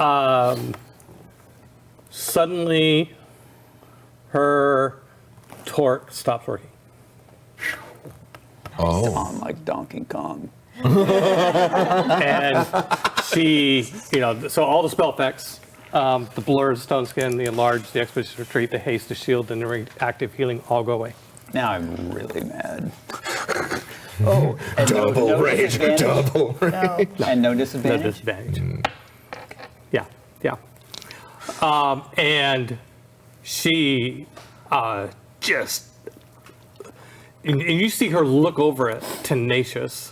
Suddenly, her torque stops working. Oh. I'm like Donkey Kong. And she, so all the spell effects, the blur, the stone skin, the enlarge, the expedition retreat, the haste, the shield, and the active healing all go away. Now I'm really mad. Oh, and Double rage, disadvantage? double rage. No. And no No disadvantage? disadvantage. Yeah, yeah. And she just, and you see her look over at Tenacious,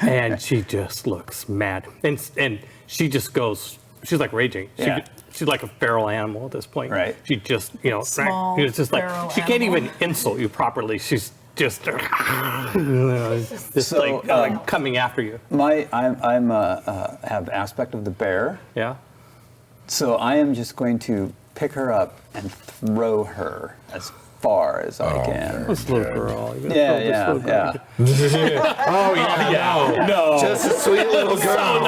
and she just looks mad. And she just goes, she's like raging. Yeah. She's like a feral animal at this point. Right. She just, Small, it's just like, feral she can't animal. even insult you properly. She's just, just So, like coming after you. I'm have aspect of the bear, Yeah. so I am just going to pick her up and throw her as far as I can. This little girl. You gotta Yeah, throw this yeah, little girl. yeah. Oh, yeah. No. Just a sweet little girl.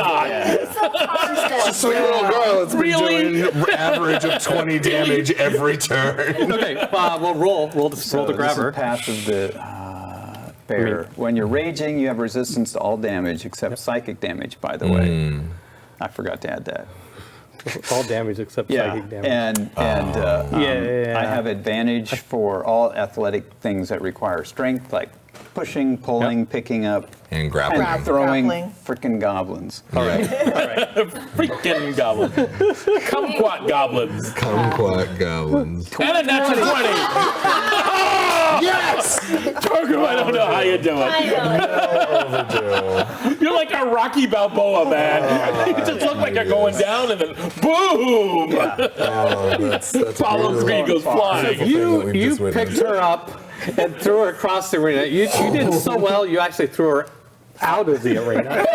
Just a sweet little girl. It's been Really? doing average of 20 damage every turn. Okay, well, roll the So grab this her. is path of the bear. When you're raging, you have resistance to all damage except psychic damage, by the way. I forgot to add that. All damage except Yeah, psychic damage. and Yeah. I have advantage for all athletic things that require strength, like pushing, pulling, picking up, And grappling. and throwing Grappling. frickin' goblins. All right. Freaking goblin. Kumquat goblins. Kumquat goblins. And a natural 20. Yes! Torgo, I don't know how you do it. I know. You're like a Rocky Balboa, man. You just look like you're going down and then boom! Oh, that's Apollo Creed goes flying. You picked her up and threw her across the arena. You did so well, you actually threw her out of the arena.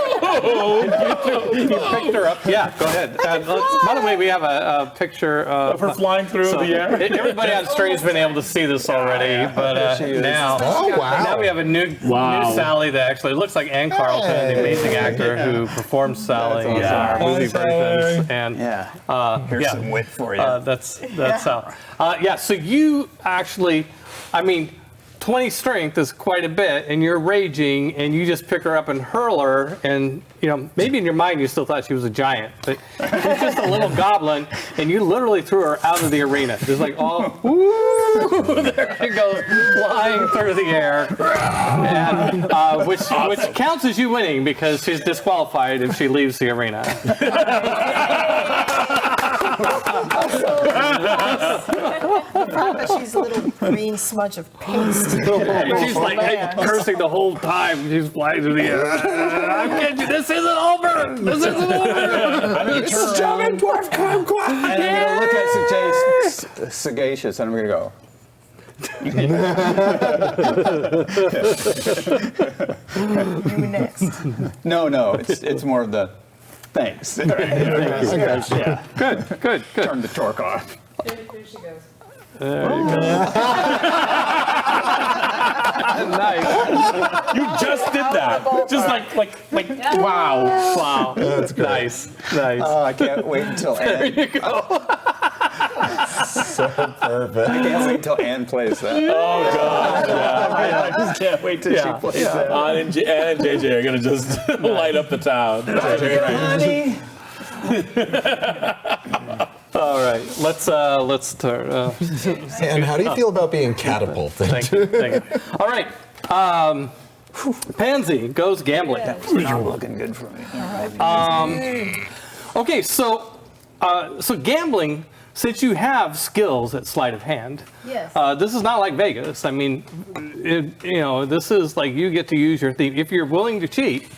you picked her up. Yeah, go ahead. By the way, we have a picture Of her flying through so the air. Everybody on stream's been able to see this already, but now, Oh, wow. now we have a new Sally that actually looks like Ann Carlton, the amazing actor who performs Sally in our movie versions. And Yeah. Here's yeah. some wit for you. that's Sal. Yeah, so you actually, 20 strength is quite a bit, and you're raging, and you just pick her up and hurl her, and maybe in your mind you still thought she was a giant, but she's just a little goblin, and you literally threw her out of the arena. Just like, woo, there she goes, flying through the air, and which counts as you winning because she's disqualified if she leaves the arena. The fact that she's a little green smudge of paste. She's like cursing the whole time. She's flying through the air. I'm getting you. This isn't over. This isn't over. This is giant dwarf kumquat. And I'm gonna look at Sagacious, and I'm gonna go. You next. No, it's more of the thanks. Yeah. Good. Turn the torque off. There she goes. Nice. You just did that. Just like wow. That's good. Nice. Oh, I can't wait until Anne. So perfect. I can't wait until Anne plays that. Oh god. I just can't wait till she plays that. Ann and JJ are gonna just light up the town. Honey. All right. Let's start. And how do you feel about being catapulted? Thank you. All right. Pansy goes gambling. You're looking good for me. Okay, so gambling, since you have skills at sleight of hand, Yes. this is not like Vegas. I mean, this is like you get to use your theme. If you're willing to cheat,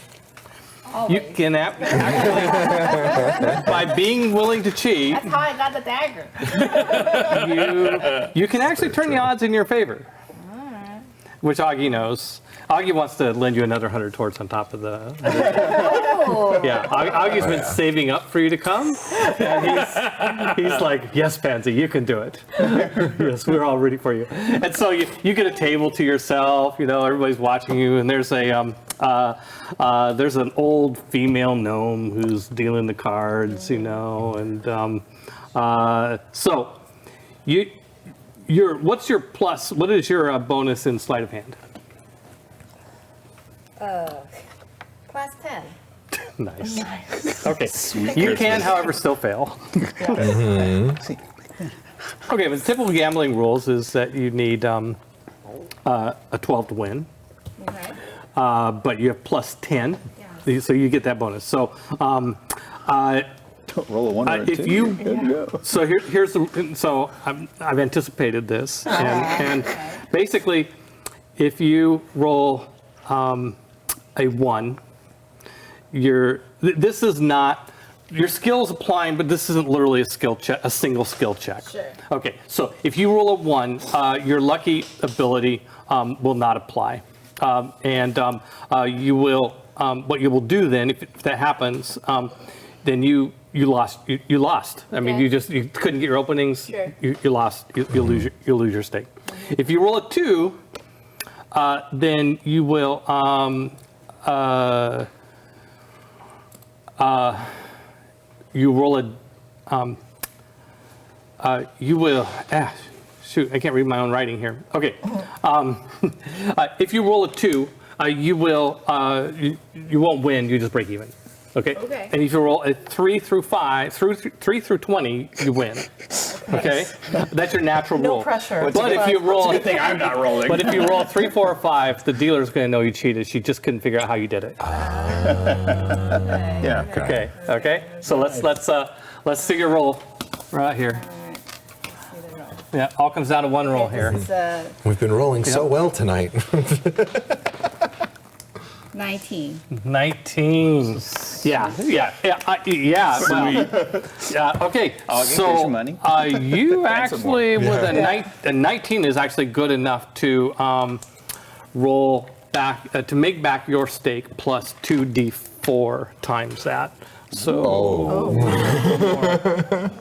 you can actually, by being willing to cheat, That's how I got the dagger. you can actually turn the odds in your favor, which Augie knows. Augie wants to lend you another 100 torts on top of the. Oh. Yeah, Augie's been saving up for you to come, and he's like, yes, Pansy, you can do it. Yes, we're all rooting for you. And so you get a table to yourself. Everybody's watching you, and there's an old female gnome who's dealing the cards. And so what's your plus? What is your bonus in sleight of hand? Plus 10. Nice. Okay. You can, however, still fail. Okay, but the typical gambling rules is that you need a 12 to win, Okay. but you have plus 10, so you get that bonus. So Don't roll a 1 or a 2. if you, Good go. so here's the, so I've anticipated this, and basically, if you roll a 1. This is not your skills applying, but this isn't literally a skill check, a single skill check. Sure. Okay, so if you roll a 1, your lucky ability will not apply, and you will. What you will do then, if that happens, then you lost. You lost. I mean, Okay. you couldn't get your openings. Sure. You lost. You'll lose your stake. If you roll a 2, then you will. You roll a. You will. Shoot, I can't read my own writing here. Okay. If you roll a 2, you will. You won't win. You just break even. Okay. Okay. And if you roll a 3 through 5, 3 through 20, you win. Okay. That's your natural No roll. pressure. But if you roll, Good thing I'm not rolling. but if you roll 3, 4, or 5, the dealer's going to know you cheated. She just couldn't figure out how you did it. Yeah. Okay. Okay. So let's see your roll right here. Yeah. All comes down to one roll here. It's We've been rolling so well tonight. 19. 19. Yeah. Yeah. Yeah. Well, yeah. Okay. Augie, So here's your money. you actually with a 19 is actually good enough to roll back to make back your stake plus 2d4 times that. So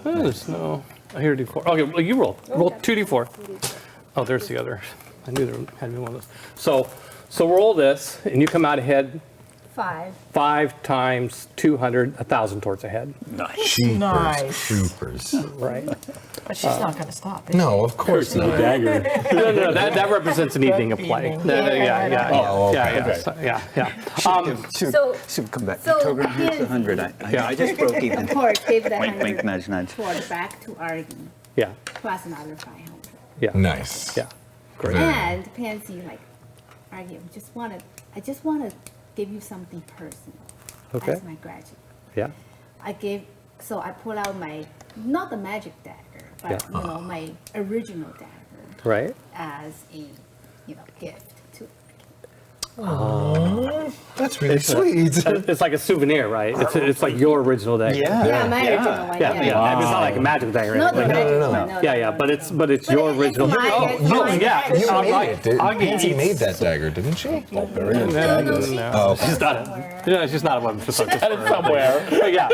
there's no. I hear d4. Okay, well, you roll. Roll 2d4. Oh, there's the other. I knew there had to be one of those. So roll this, and you come out ahead 5. 5 times 200, 1,000 torts ahead. Nice. Supers. Right. But she's not going to stop. Is No, of course not. Dagger. No, that represents an evening of play. Evening. Yeah. Oh, Yeah, okay. yeah, so- yeah. So- Should come back. so Togram, here's Pansy. the 100. I just broke even. Of course, give the Wink, wink, 100 nudge, nudge. toward back to Argy, Yeah, plus another 500. yeah, Nice. yeah. Great. And Pansy, like, Argy, I just want to give you something personal Okay. as my gratitude. Yeah, I pull out not the magic dagger, but Yeah. my original dagger right. as a gift to. That's really sweet. It's like a souvenir, right? It's like your original dagger. Yeah, my original one. Yeah, yeah. I mean, it's not like a magic dagger. or Not the anything. magic one. No, Yeah, but it's your it's original. mine, Oh, it's mine. yeah. You All made right. it. Pansy made that dagger, didn't she? No, She's not. She's not a woman. She's not. Got it somewhere. Yeah.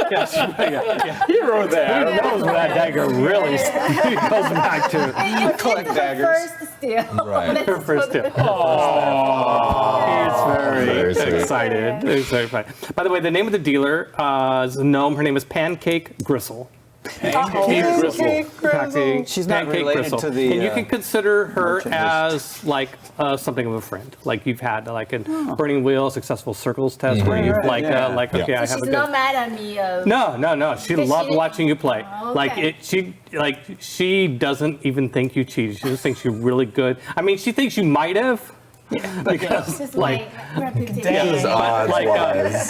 Hero there. Who knows where that dagger really goes back to? Collect It's daggers. her first steal. Right. Her first tip. He's Very very sweet. excited. He's very funny. By the way, the name of the dealer is a gnome. Her name is Pancake Gristle. Pancake Grizzle. She's not Pancake related Gristle. to the, and you can consider her merchant as like something of a friend. Like you've had like a Burning Wheel successful circles test where you've Right, yeah. okay, I have She's a good. not mad at me. No. She Because loved she- watching you play. Oh, Like okay. she doesn't even think you cheated. She just thinks you're really good. I mean, she thinks you might have. Because Just like. reputation. Dang. But, like,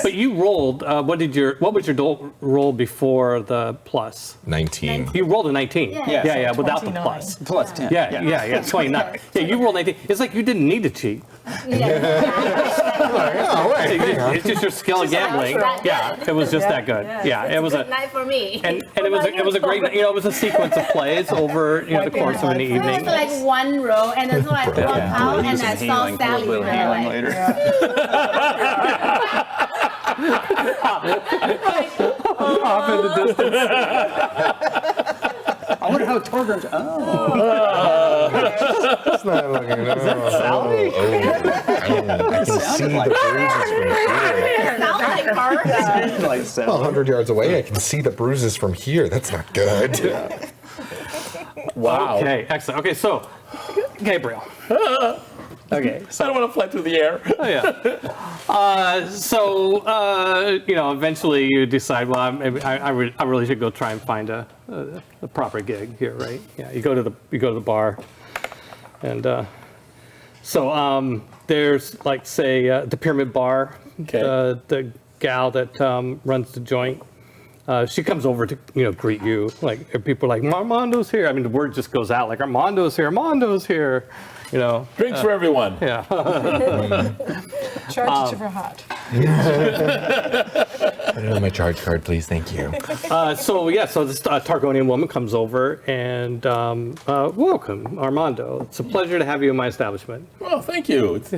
but you rolled. What was your roll before the plus? 19. You rolled a 19. Yeah. Yeah, without the 29. plus. plus 10. Yeah, 29. Yeah, you rolled 19. It's like you didn't need to cheat. It's just your skill of gambling. that Yeah, good. it was just that good. Yeah, it was Good a. night for me. And it was a great, it was a sequence of plays over the course of an It was evening. like one row, and then so I walked out We'll and use I some saw healing, Sally. a little and healing I'm like, later. Off in the distance. I wonder how Torgrim's. Oh, It's not looking. Sally? I can see the bruises from here. sounds like her. like Well, Sally. 100 yards away, I can see the bruises from here. That's not good. Wow. Okay, excellent. Okay, so Gabriel. Okay, I don't want to fly through the air. oh yeah. Eventually you decide, well, I really should go try and find a proper gig here, right? Yeah, you go to the bar, and there's like say the Pyramid Bar. Okay. The gal that runs the joint. She comes over to greet you. Like people are like, Armando's here. I mean, the word just goes out like Armando's here. Armando's here. Drinks for everyone. Yeah. Charge each of her hot. I don't know my charge card, please. Thank you. So this Targonian woman comes over and welcome, Armando. It's a pleasure to have you in my establishment. Well, thank you. It's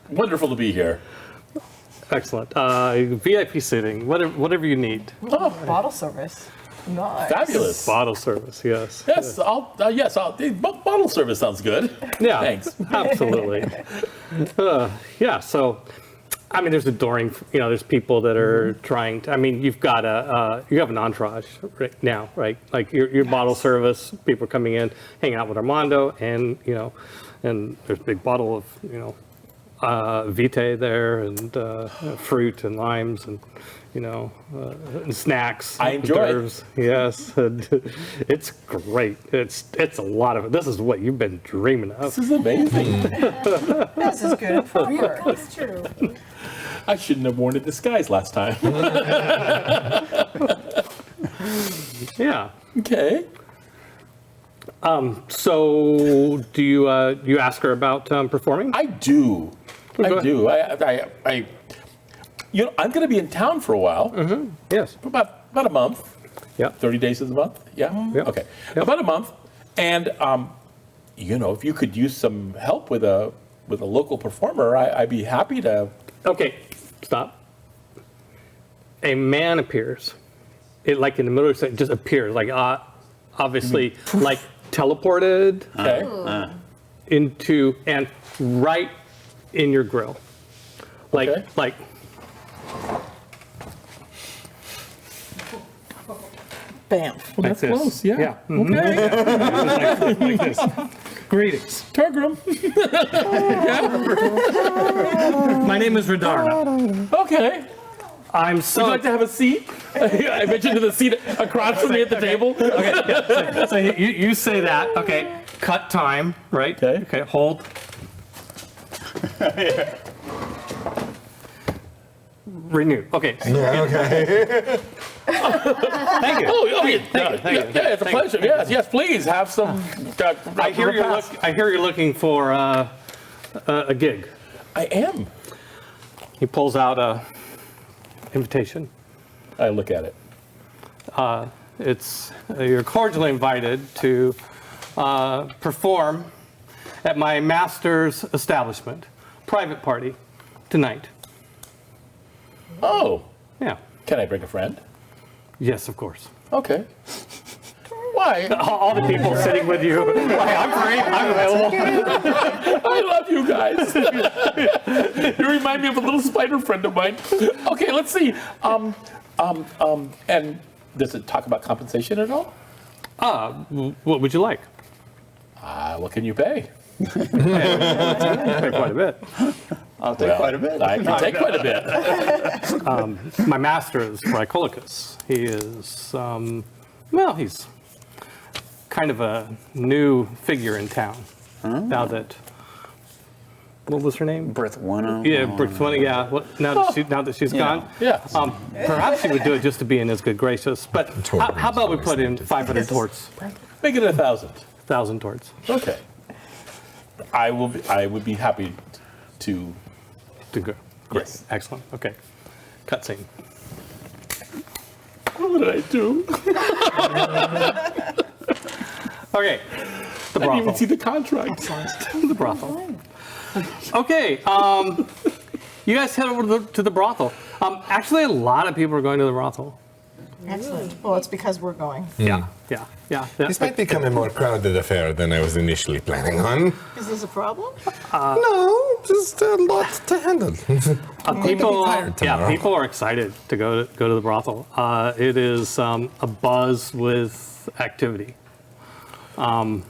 wonderful to be here. Excellent. VIP sitting, whatever you need. Oh, Bottle service. Nice. fabulous. Bottle service, yes. Yes, bottle service sounds good. Yeah. Thanks. Absolutely. Yeah. So, I mean, there's adoring. There's people that are trying to. I mean, you have an entourage right now, right? Like your bottle service, people are coming in, hanging out with Armando, and and there's a big bottle of Vitae there, and fruit and limes, and and snacks. I enjoy it. Hors d'oeuvres. Yes, and it's great. It's a lot of it. This is what you've been dreaming of. This is amazing. This is good and proper. That's true. I shouldn't have worn a disguise last time. Yeah. Okay. So, do you ask her about performing? I do. Go I ahead. do. I'm going to be in town for a while. Yes. For about a month. Yeah. 30 days is a month? Yeah? Yep. Okay. Yep. About a month. And, if you could use some help with a local performer, I'd be happy to. Okay. Stop. A man appears. It like in the middle of it just appears like obviously like teleported Okay. into and right in your grill. Like Okay. like. Bam. That's this. close, yeah. Yeah. Mhm. Like this. Greetings. Torgrim. My name is Radarna. Okay. I'm Would so you like to have a seat? I mentioned to the seat across from me at the table. okay. Yeah, so you say that. Okay. Cut time. Right. Okay. Okay. Hold. Renew. Okay. Yeah, okay. Thank you. Oh, yeah, Thank you. yeah, it's a pleasure. Yes, please have some. I hear you're looking for a gig. I am. He pulls out a invitation. I look at it. It's you're cordially invited to perform at my master's establishment, private party, tonight. Oh, Yeah. can I bring a friend? Yes, of course. Okay. Why? All the people sitting with you. Hey, I'm free. I'm available. I love you guys. You remind me of a little spider friend of mine. Okay, let's see. And does it talk about compensation at all? What would you like? What can you pay? Pay quite a bit. I'll take quite a bit. I can take quite a bit. My master is Prycolicus. He is, he's kind of a new figure in town. Now that, what was her name? Brithwano. Yeah, Brithwano, yeah. Well, now that she's gone. Yeah. Perhaps she would do it just to be in his good graces. But how about we put in 500 torts? Make it 1,000. 1,000 torts. Okay. I would be happy to. To go. Great. Yes. Excellent. Okay. Cutscene. What did I do? Okay. The I didn't even brothel. see the contract. The brothel. Okay. You guys head over to the brothel. Actually, a lot of people are going to the brothel. Excellent. Well, it's because we're going. Yeah. This might become a more crowded affair than I was initially planning on. Is this a problem? No, just a lot to handle. People, tired tomorrow. people are excited to go to the brothel. It is a buzz with activity, and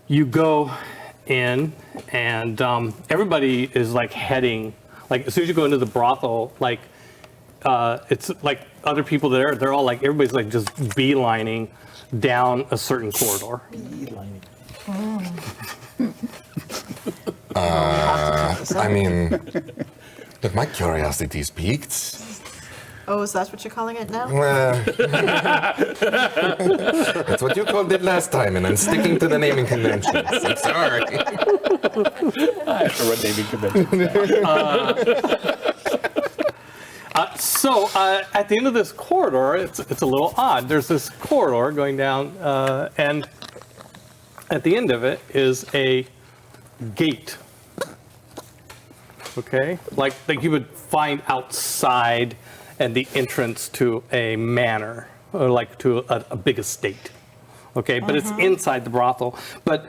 you go in, and everybody is like heading. Like as soon as you go into the brothel, like it's like other people there. They're all like everybody's like just beelining down a certain corridor. I mean, look, my curiosity's piqued. Oh, is that what you're calling it now? That's what you called it last time, and I'm sticking to the naming conventions. I'm sorry. I have to run naming conventions. So at the end of this corridor, it's a little odd. There's this corridor going down, and at the end of it is a gate. Okay, like you would find outside, and the entrance to a manor, or like to a big estate. Okay, but it's inside the brothel. But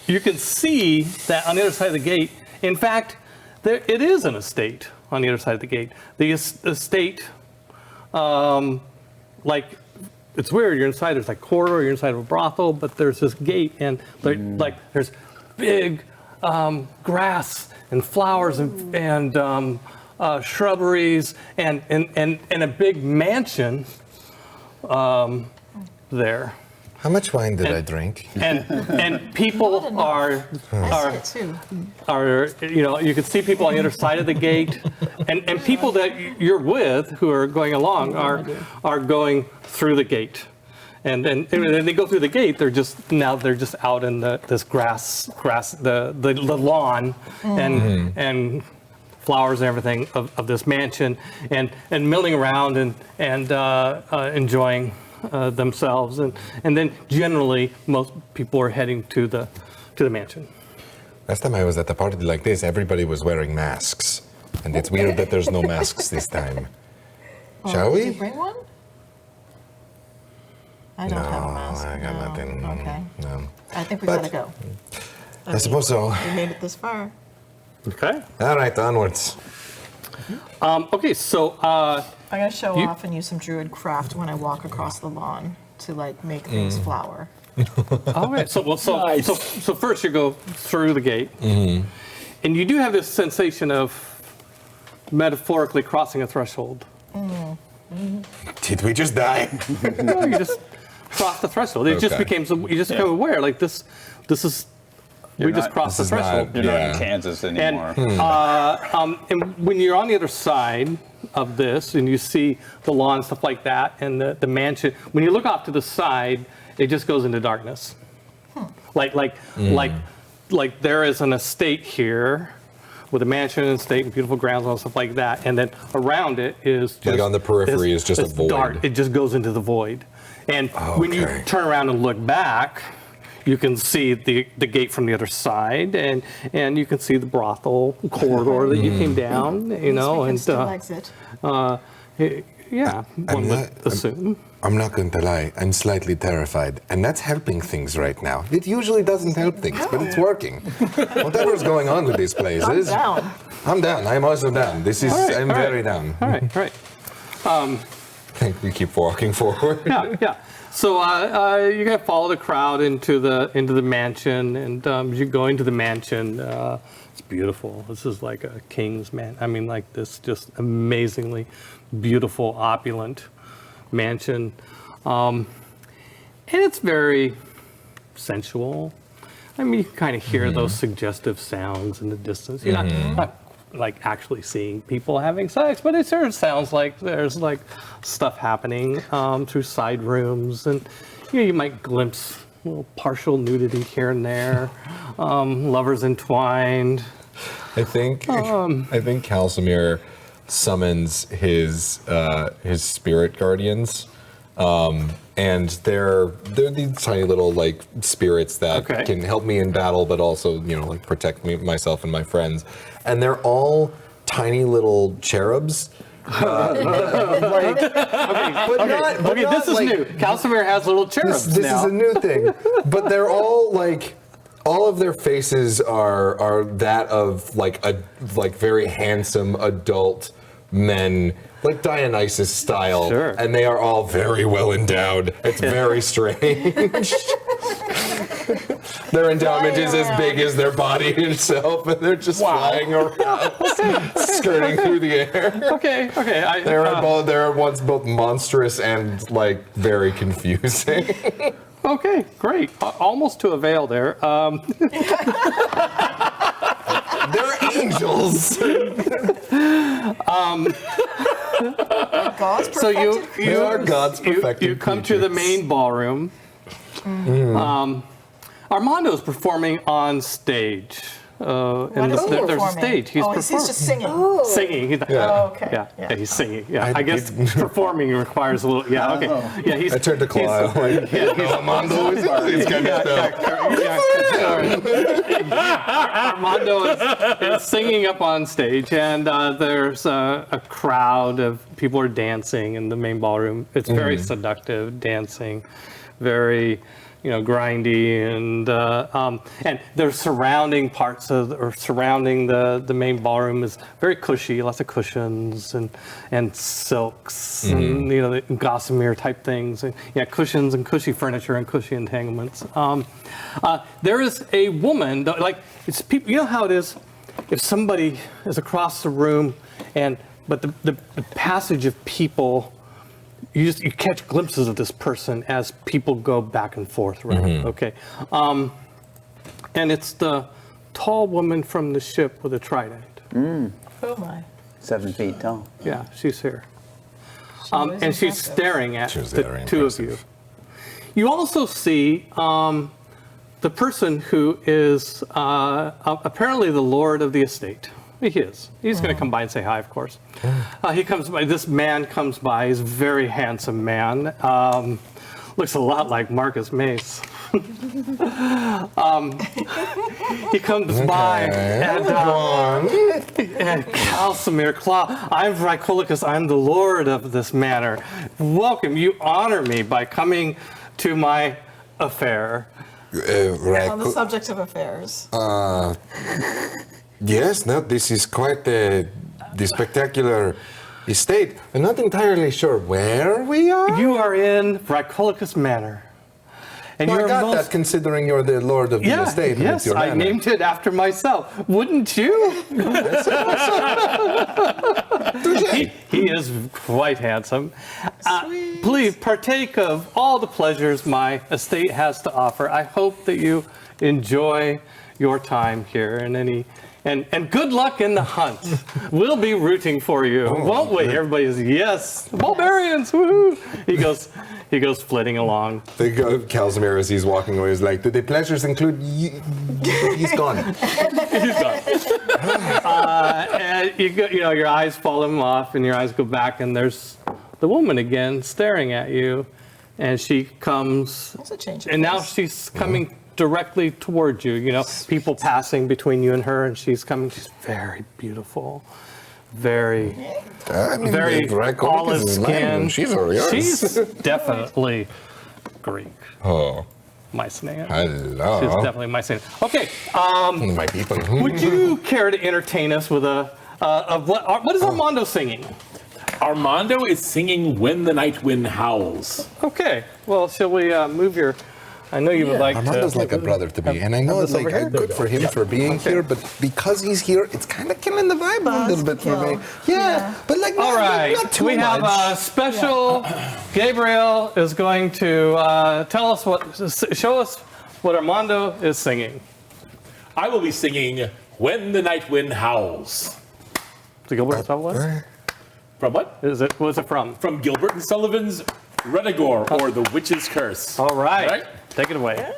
you can see that on the other side of the gate, in fact, it is an estate on the other side of the gate. The estate, like, it's weird. You're inside. There's like corridor. You're inside of a brothel, but there's this gate, and like there's big grass and flowers and shrubberies and a big mansion there. How much wine did I drink? And people are I see it too. you can see people on the other side of the gate, and people that you're with who are going along are going through the gate, and then they go through the gate. They're just out in this grass, the lawn, and flowers and everything of this mansion, and milling around and enjoying themselves, and then generally most people are heading to the mansion. Last time I was at a party like this, everybody was wearing masks. And it's weird that there's no masks this time. Shall Did you we? bring one? I don't have a mask. I got No. nothing. Okay. No. I think we But- gotta go. I suppose so. We made it this far. Okay. All right, onwards. Okay. So I'm gonna show You- off and use some druid craft when I walk across the lawn to like make things flower. okay. So first you go through the gate, and you do have this sensation of metaphorically crossing a threshold. Did we just die? No, you just cross the threshold. It just Okay. you just become aware, like this is, we just not- crossed the this is not- threshold. You're not Yeah. in Kansas And, anymore. and when you're on the other side of this and you see the lawn and stuff like that and the mansion, when you look off to the side, it just goes into darkness. Like there is an estate here with a mansion and estate and beautiful grounds and stuff like that. And then around it is just, Like on the periphery is just a void. dark. It just goes into the void. And when you Okay. turn around and look back, you can see the gate from the other side, and you can see the brothel corridor that you came down, you know, we can and still exit. yeah, one would assume. I'm not going to lie. I'm slightly terrified. And that's helping things right now. It usually doesn't help things, but it's working. Whatever's going on with these I'm places. down. I'm down. I'm also down. This is, All right, I'm all right. very down. All right, all right. think we keep walking forward. Yeah. So you're gonna follow the crowd into the mansion, and as you go into the mansion, it's beautiful. This is like a king's man. I mean, like this just amazingly beautiful, opulent mansion, and it's very sensual. I mean, you can kind of hear those suggestive sounds in the distance. You're not like actually seeing people having sex, but it sort of sounds like there's like stuff happening through side rooms, and you might glimpse a little partial nudity here and there, lovers entwined. I think Calsamir summons his spirit guardians. And they're these tiny little like spirits that can help me in battle, but also like protect me, myself, and my friends. And they're all tiny little cherubs. But This is new. Calsamir has little cherubs This now. is a new thing. But they're all like. All of their faces are that of like very handsome adult men, like Dionysus style, and they are all very well endowed. It's very strange. Their endowment is as big as their body itself, and they're just flying around, skirting through the air. Okay. They're at once both monstrous and like very confusing. Okay, great. Almost to a veil there. They're angels. God's So They are God's perfected you come to the main ballroom. Armando's performing on stage. What is he There's a performing? stage. He's He's performing. just singing. Singing. He's, Okay. Yeah, he's singing. Yeah, I guess performing requires a little. Yeah, okay. Yeah, he's. I turned to Clive. Armando is this kind of stuff. Armando is singing up on stage, and there's a crowd of people are dancing in the main ballroom. It's very seductive dancing, very grindy, and their surrounding parts surrounding the main ballroom is very cushy, lots of cushions and silks and the gossamer type things, and cushions and cushy furniture and cushy entanglements. There is a woman, like it's people. You know how it is if somebody is across the room, but the passage of people. You catch glimpses of this person as people go back and forth, right? Okay, and it's the tall woman from the ship with a trident. Oh my. 7 feet tall. Yeah, she's here, was and she's impressive. staring at She was the very two of you. You also see the person who is apparently the lord of the estate. He is. He's going to come by and say hi, of course. He comes by. This man comes by. He's a very handsome man. Looks a lot like Marcus Mace. He comes by and Calsamir Claw. I'm Vrykoulikos. I'm the lord of this manor. Welcome. You honor me by coming to my affair. On the subject of affairs. Yes, no, this is quite the spectacular estate. I'm not entirely sure where we are. You are in Vrykoulikos Manor. And Well, I you're got that considering you're the lord of the estate. And it's Yes, your I manor. named it after myself. Wouldn't you? He is quite handsome. Please partake of all the pleasures my estate has to offer. I hope that you enjoy your time here and good luck in the hunt. We'll be rooting for you, won't we? Everybody's yes, Ballbarians, woohoo! He goes flitting along. Calsamir, as he's walking away, is like, "Do the pleasures include?" He's gone. He's gone. And your eyes fall him off, and your eyes go back, and there's the woman again staring at you, and she comes. That's a change of And now pace. she's coming directly towards you. People passing between you and her, and she's coming. She's very beautiful, very. Very olive skin. She's all yours. She's definitely Greek. Oh, Mycenaean. hello. She's definitely Mycenaean. Okay. My people. Would you care to entertain us with what is Armando singing? Armando is singing When the Night Wind Howls. Okay. Well, shall we move your? I know you would like Armando's to. like a brother to me, and I know it's this over like here? good for him for being here, but because he's here, it's kind of killing the vibe a little bit for me. Yeah, but like All right. not too We have much. a special. Gabriel is going to show us what Armando is singing. I will be singing When the Night Wind Howls. So Gilbert, is that what it was? From what? What's it from? From Gilbert and Sullivan's Redagore, or The Witch's Curse. All right. Right? Take it away.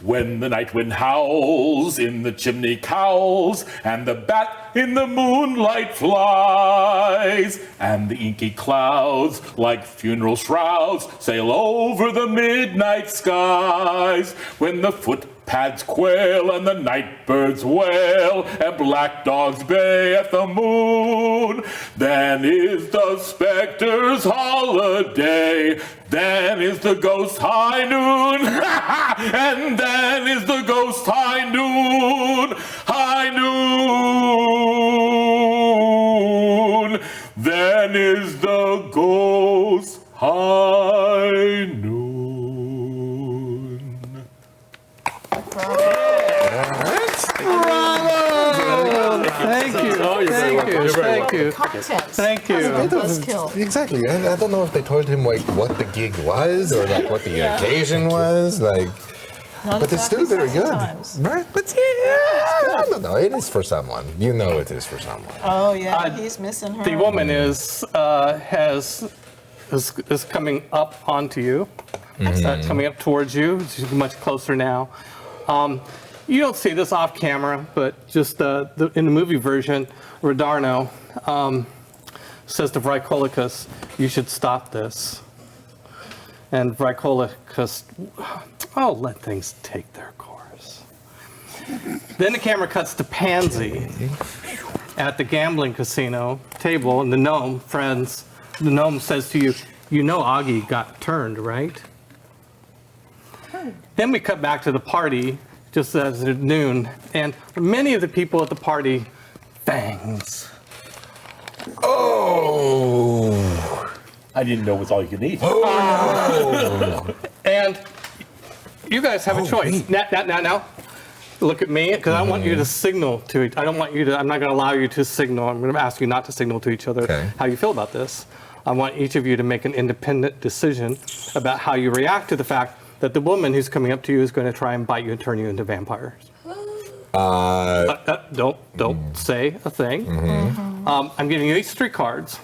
When the night wind howls in the chimney cowls, and the bat in the moonlight flies, and the inky clouds, like funeral shrouds, sail over the midnight skies, when the footpads quail and the night birds wail, and black dogs bay at the moon, then is the spectre's holiday, then is the ghost high noon, and then is the ghost high noon, then is the ghost high noon. Thank you. Content. Thank you. Buzzkill. Exactly. I don't know if they told him like what the gig was or like what the occasion was. Like, but it's still very good, right? But yeah, I don't know. It is for someone. You know, it is for someone. Oh yeah, he's missing her. The woman is coming up onto you. Coming up towards you. She's much closer now. You don't see this off camera, but just in the movie version, Rodarno says to Vrikolicus, "You should stop this." And Vrikolicus, let things take their course. Then the camera cuts to Pansy at the gambling casino table, and the gnome says to you, "You know Augie got turned, right?" Then we cut back to the party, just as it's noon, and many of the people at the party, fangs. Oh. I didn't know it was all you could eat. And you guys have a choice. Now, look at me, because I want you to signal to each. I'm not going to allow you to signal. I'm going to ask you not to signal to each other how you feel about this. I want each of you to make an independent decision about how you react to the fact that the woman who's coming up to you is going to try and bite you and turn you into vampires. Don't say a thing. I'm giving you these 3 cards.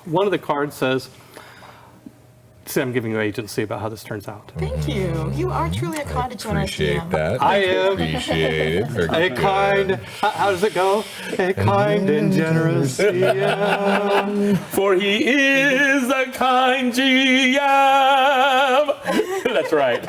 One of the cards says, I'm giving you agency about how this turns out. Thank you. You are truly a kind of generous Appreciate GM. that. I am Appreciate it. Very a good. kind, how does it go? A kind and generous GM. For he is a kind GM. That's right.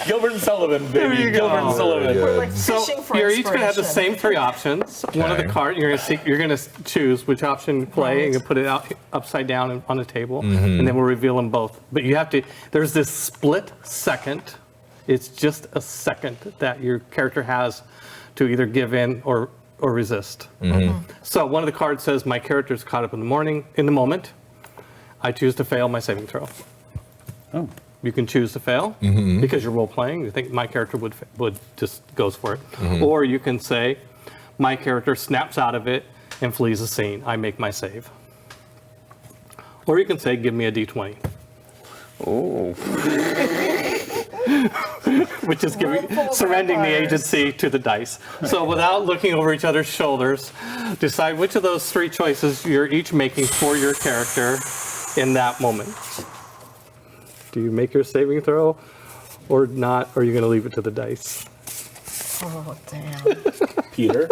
Gilbert and Sullivan, baby. There you go. Gilbert and Sullivan. Very Like good. So fishing for you're each going to have the inspiration. same 3 options. One of the Okay. cards you're going to choose which option you play, and you put it out upside down on the table, and then we'll reveal them both. But you have to. There's this split second. It's just a second that your character has to either give in or resist. So one of the cards says my character is caught up in the moment. I choose to fail my saving throw. Oh. You can choose to fail because you're role playing. You think my character would just goes for it, or you can say my character snaps out of it and flees the scene. I make my save. Or you can say give me a d20. Oh. Which is surrendering the agency to the dice. So without looking over each other's shoulders, decide which of those 3 choices you're each making for your character in that moment. Do you make your saving throw or not, or are you going to leave it to the dice? Oh, damn. Peter.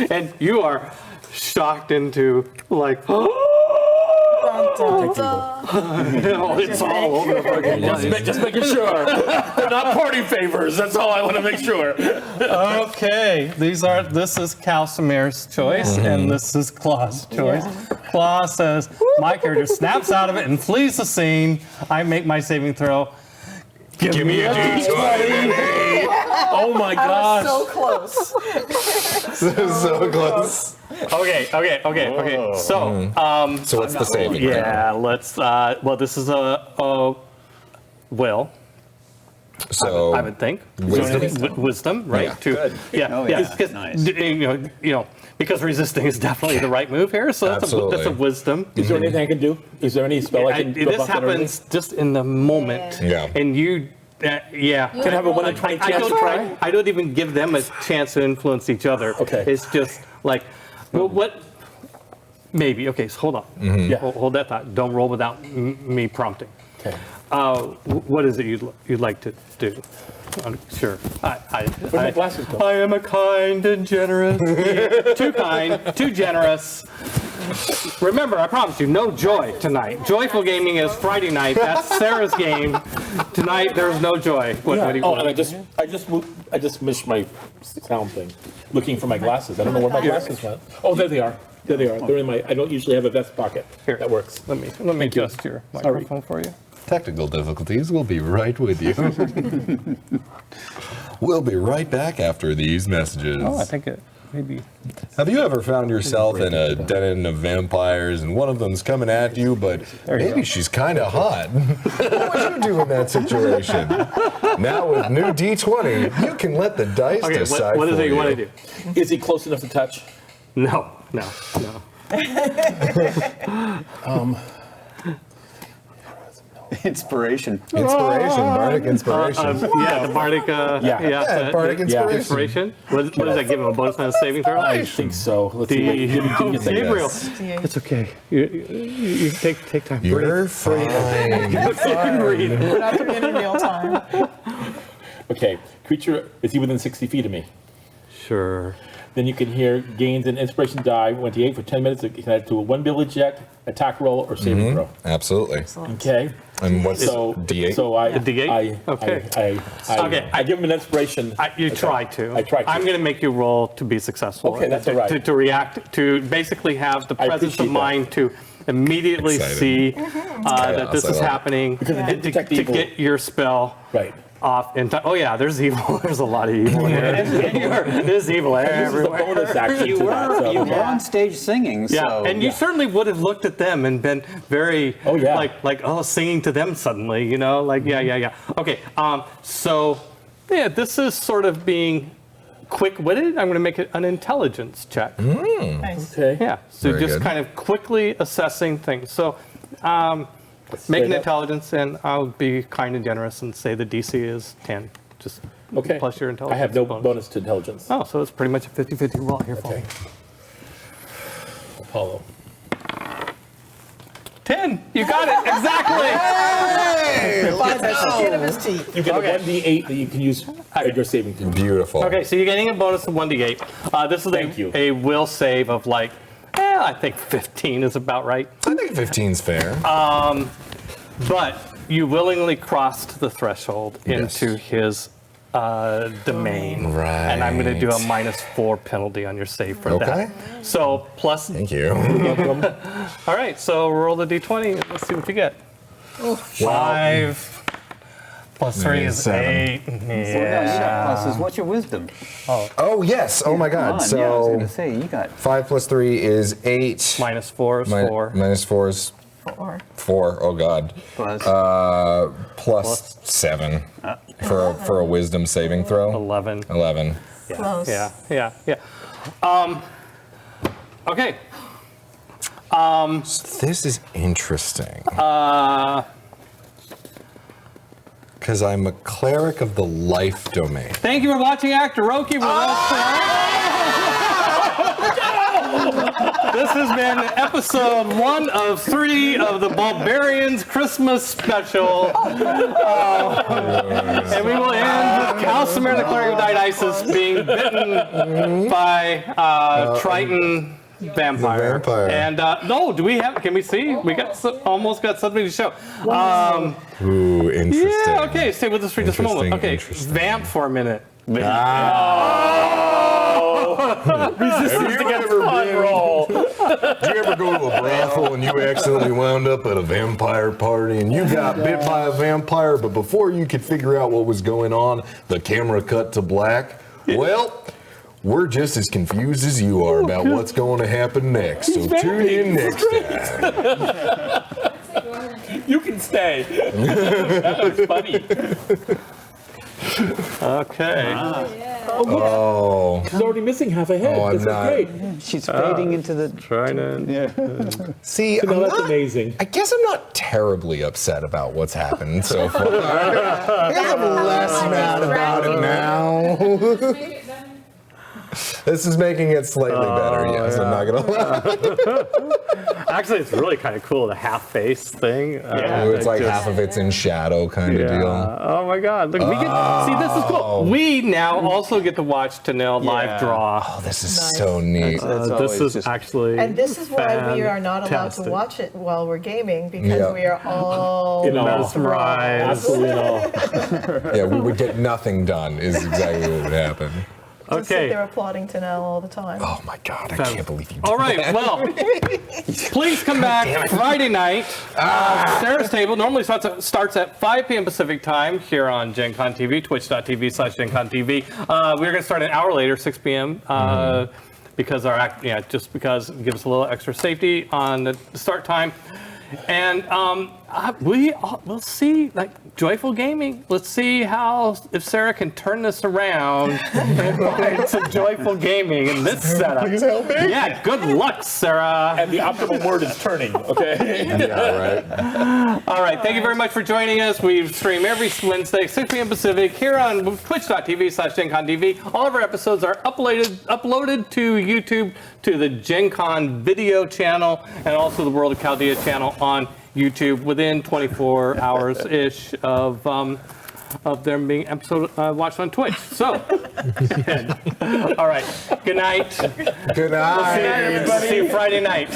And you are shocked into like, it's all over the fucking place. Just making sure. They're not party favors. That's all I want to make sure. Okay, this is Calcimir's choice, and this is Claw's choice. Claw says, my character snaps out of it and flees the scene. I make my saving throw. Give me a d20. Oh my gosh. So close. So close. Okay. So, So what's the saving? yeah, let's. Well, this is a will. So I would think Wisdom? Wisdom, right? Yeah. Good. Yeah, Oh, yeah. yeah. 'cause, Nice. you know, because resisting is definitely the right move here. So that's a Absolutely. wisdom. Is there anything I can do? Is there any spell I can do? This happens just in the moment, Yeah. and you. Yeah. Can I have a 1 in 20 chance to try? I don't even give them a chance to influence each other. Okay. It's just like, well, what? Maybe. Okay, so hold on. Yeah. Hold that thought. Don't roll without me prompting. Okay. What is it you'd like to do? Sure. Where'd my glasses go? I am a kind and generous. Too kind, too generous. Remember, I promised you, no joy tonight. Joyful gaming is Friday night. That's Sarah's game. Tonight, there's no joy. What do you Oh, want? and I just missed my sound thing. Looking for my glasses. I don't know where my glasses went. Oh, there they are. There they are. They're in my. I don't usually have a vest pocket. Here. That works. Let me adjust your microphone for you. technical difficulties. We'll be right with you. We'll be right back after these messages. Oh, I think it maybe. Have you ever found yourself in a den of vampires and one of them's coming at you, but maybe she's kind of hot? What would you do in that situation? Now with new D20, you can let the dice Okay, decide what is for it you want to do? Is he close enough to touch? No. Inspiration. Inspiration, bardic inspiration. Yeah, the bardic. Yeah, bardic inspiration. Inspiration. What does that give him? A bonus on a saving throw? I think so. Let's see. Give me a second. Gabriel. D8. It's okay. You take time. You're fine. Breathe. We're not doing it in real time. Okay. Creature, is he within 60 feet of me? Sure. Then you can hear gains an inspiration die 1d8 for 10 minutes. It can add to a 1 ability check, attack roll, or saving throw. Absolutely. Okay. And what's So D8? So I. A D8? Okay. Okay. I give him an inspiration. You try to. I try to. I'm going to make you roll to be successful. Okay, that's all right. To react, to basically have the I presence of appreciate that. mind to immediately Excited. see that this I is love it. happening Because it and didn't detect to evil. get your spell Right. off in time. Oh yeah, there's evil. There's a lot of evil in here. There's evil This is the everywhere. bonus action You to that. were, So, you were on stage singing, Yeah, so and you certainly would have looked at them and been very, Oh, yeah. singing to them suddenly, yeah. Okay, so, yeah, this is sort of being quick-witted. I'm going to make it an intelligence check. Nice. Okay. Yeah, so Very just good. kind of quickly assessing things. So, make Straight an up. intelligence, and I'll be kind and generous and say the DC is 10. Just Okay. plus your intelligence. I have no bonus to intelligence. Oh, so it's pretty much a 50-50 roll here for Okay. me. Apollo. 10! You got it! Exactly! By the skin of his teeth. You get a 1d8 that you can use at your saving throw. Beautiful. Okay, so you're getting a bonus of 1d8. This is Thank you. a will save of I think 15 is about right. I think 15's fair. But you willingly crossed the threshold Yes. into his domain. Right. And I'm going to do a -4 penalty on your save for Okay. that. So plus. Thank you. All right, so roll the d20. Let's see what you get. 5 plus 3 is 7. 8. Yeah. pluses. What's your wisdom? Oh, yes. Oh, my Come God. on, yeah, I was So going to say, you got 5 plus 3 is 8. -4 is 4. Minus 4 is Or 4. Oh, God. plus. Plus 7 for a wisdom saving throw. 11. 11. close. Yeah. Okay. This is interesting. Because I'm a cleric of the life domain. Thank you for watching Actoroke with us tonight. This has been episode 1 of 3 of the Ballbarians Christmas special. And we will end with Calcimer, the cleric of Dionysus, being bitten by Triton vampire. The vampire. And can we see? We almost got something to show. Ooh, interesting. Yeah, okay, stay with us for just a moment. Interesting, Okay, interesting. vamp for a minute. Resistance against fun roll. Did you ever go to a brothel and you accidentally wound up at a vampire party and you got bit by a vampire, but before you could figure out what was going on, the camera cut to black? Well, we're just as confused as you are about what's going to happen next. So tune in next time. You can stay. That was funny. Okay. Oh, She's already missing half a head. Oh, I'm This not. is great. She's fading into the. Trying to. see, No, I'm that's not- amazing. I guess I'm not terribly upset about what's happened so far. I guess I'm less mad about it now. Make it better. This is making it slightly better, yes, I'm not gonna lie. Actually, it's really kind of cool, the half face thing. It's like half of it's in shadow kind of deal. Oh my God! Look, we get see. This is cool. We now also get to watch Tanil live draw. Oh, this is Nice. so neat. That's This always is just- actually. And this is why we are not allowed to fantastic. watch it while we're gaming, because Yeah. we are all In awe. Mesmerized. Absolutely in awe. Yeah, we would get nothing done is exactly what would happen. Just sit Okay. there applauding to Nell all the time. Oh my God, I can't believe you did All right. that. Well, please come back Friday night. Sarah's Table normally starts at 5 p.m. Pacific time here on Gen Con TV, twitch.tv/Gen Con TV. We're going to start an hour later, 6 p.m. Because just because it gives us a little extra safety on the start time. And we'll see, like, joyful gaming. Let's see if Sarah can turn this around and find some joyful gaming in this setup. Please help me. Yeah, good luck, Sarah. And the optimal word is turning, okay? Yeah, right. All right, thank you very much for joining us. We stream every Wednesday, 6 p.m. Pacific, here on twitch.tv/GenCon TV. All of our episodes are uploaded to YouTube, to the Gen Con video channel, and also the World of Chaldea channel on YouTube within 24 hours-ish of them being watched on Twitch. So, all right, good night. Good night. See you Friday night.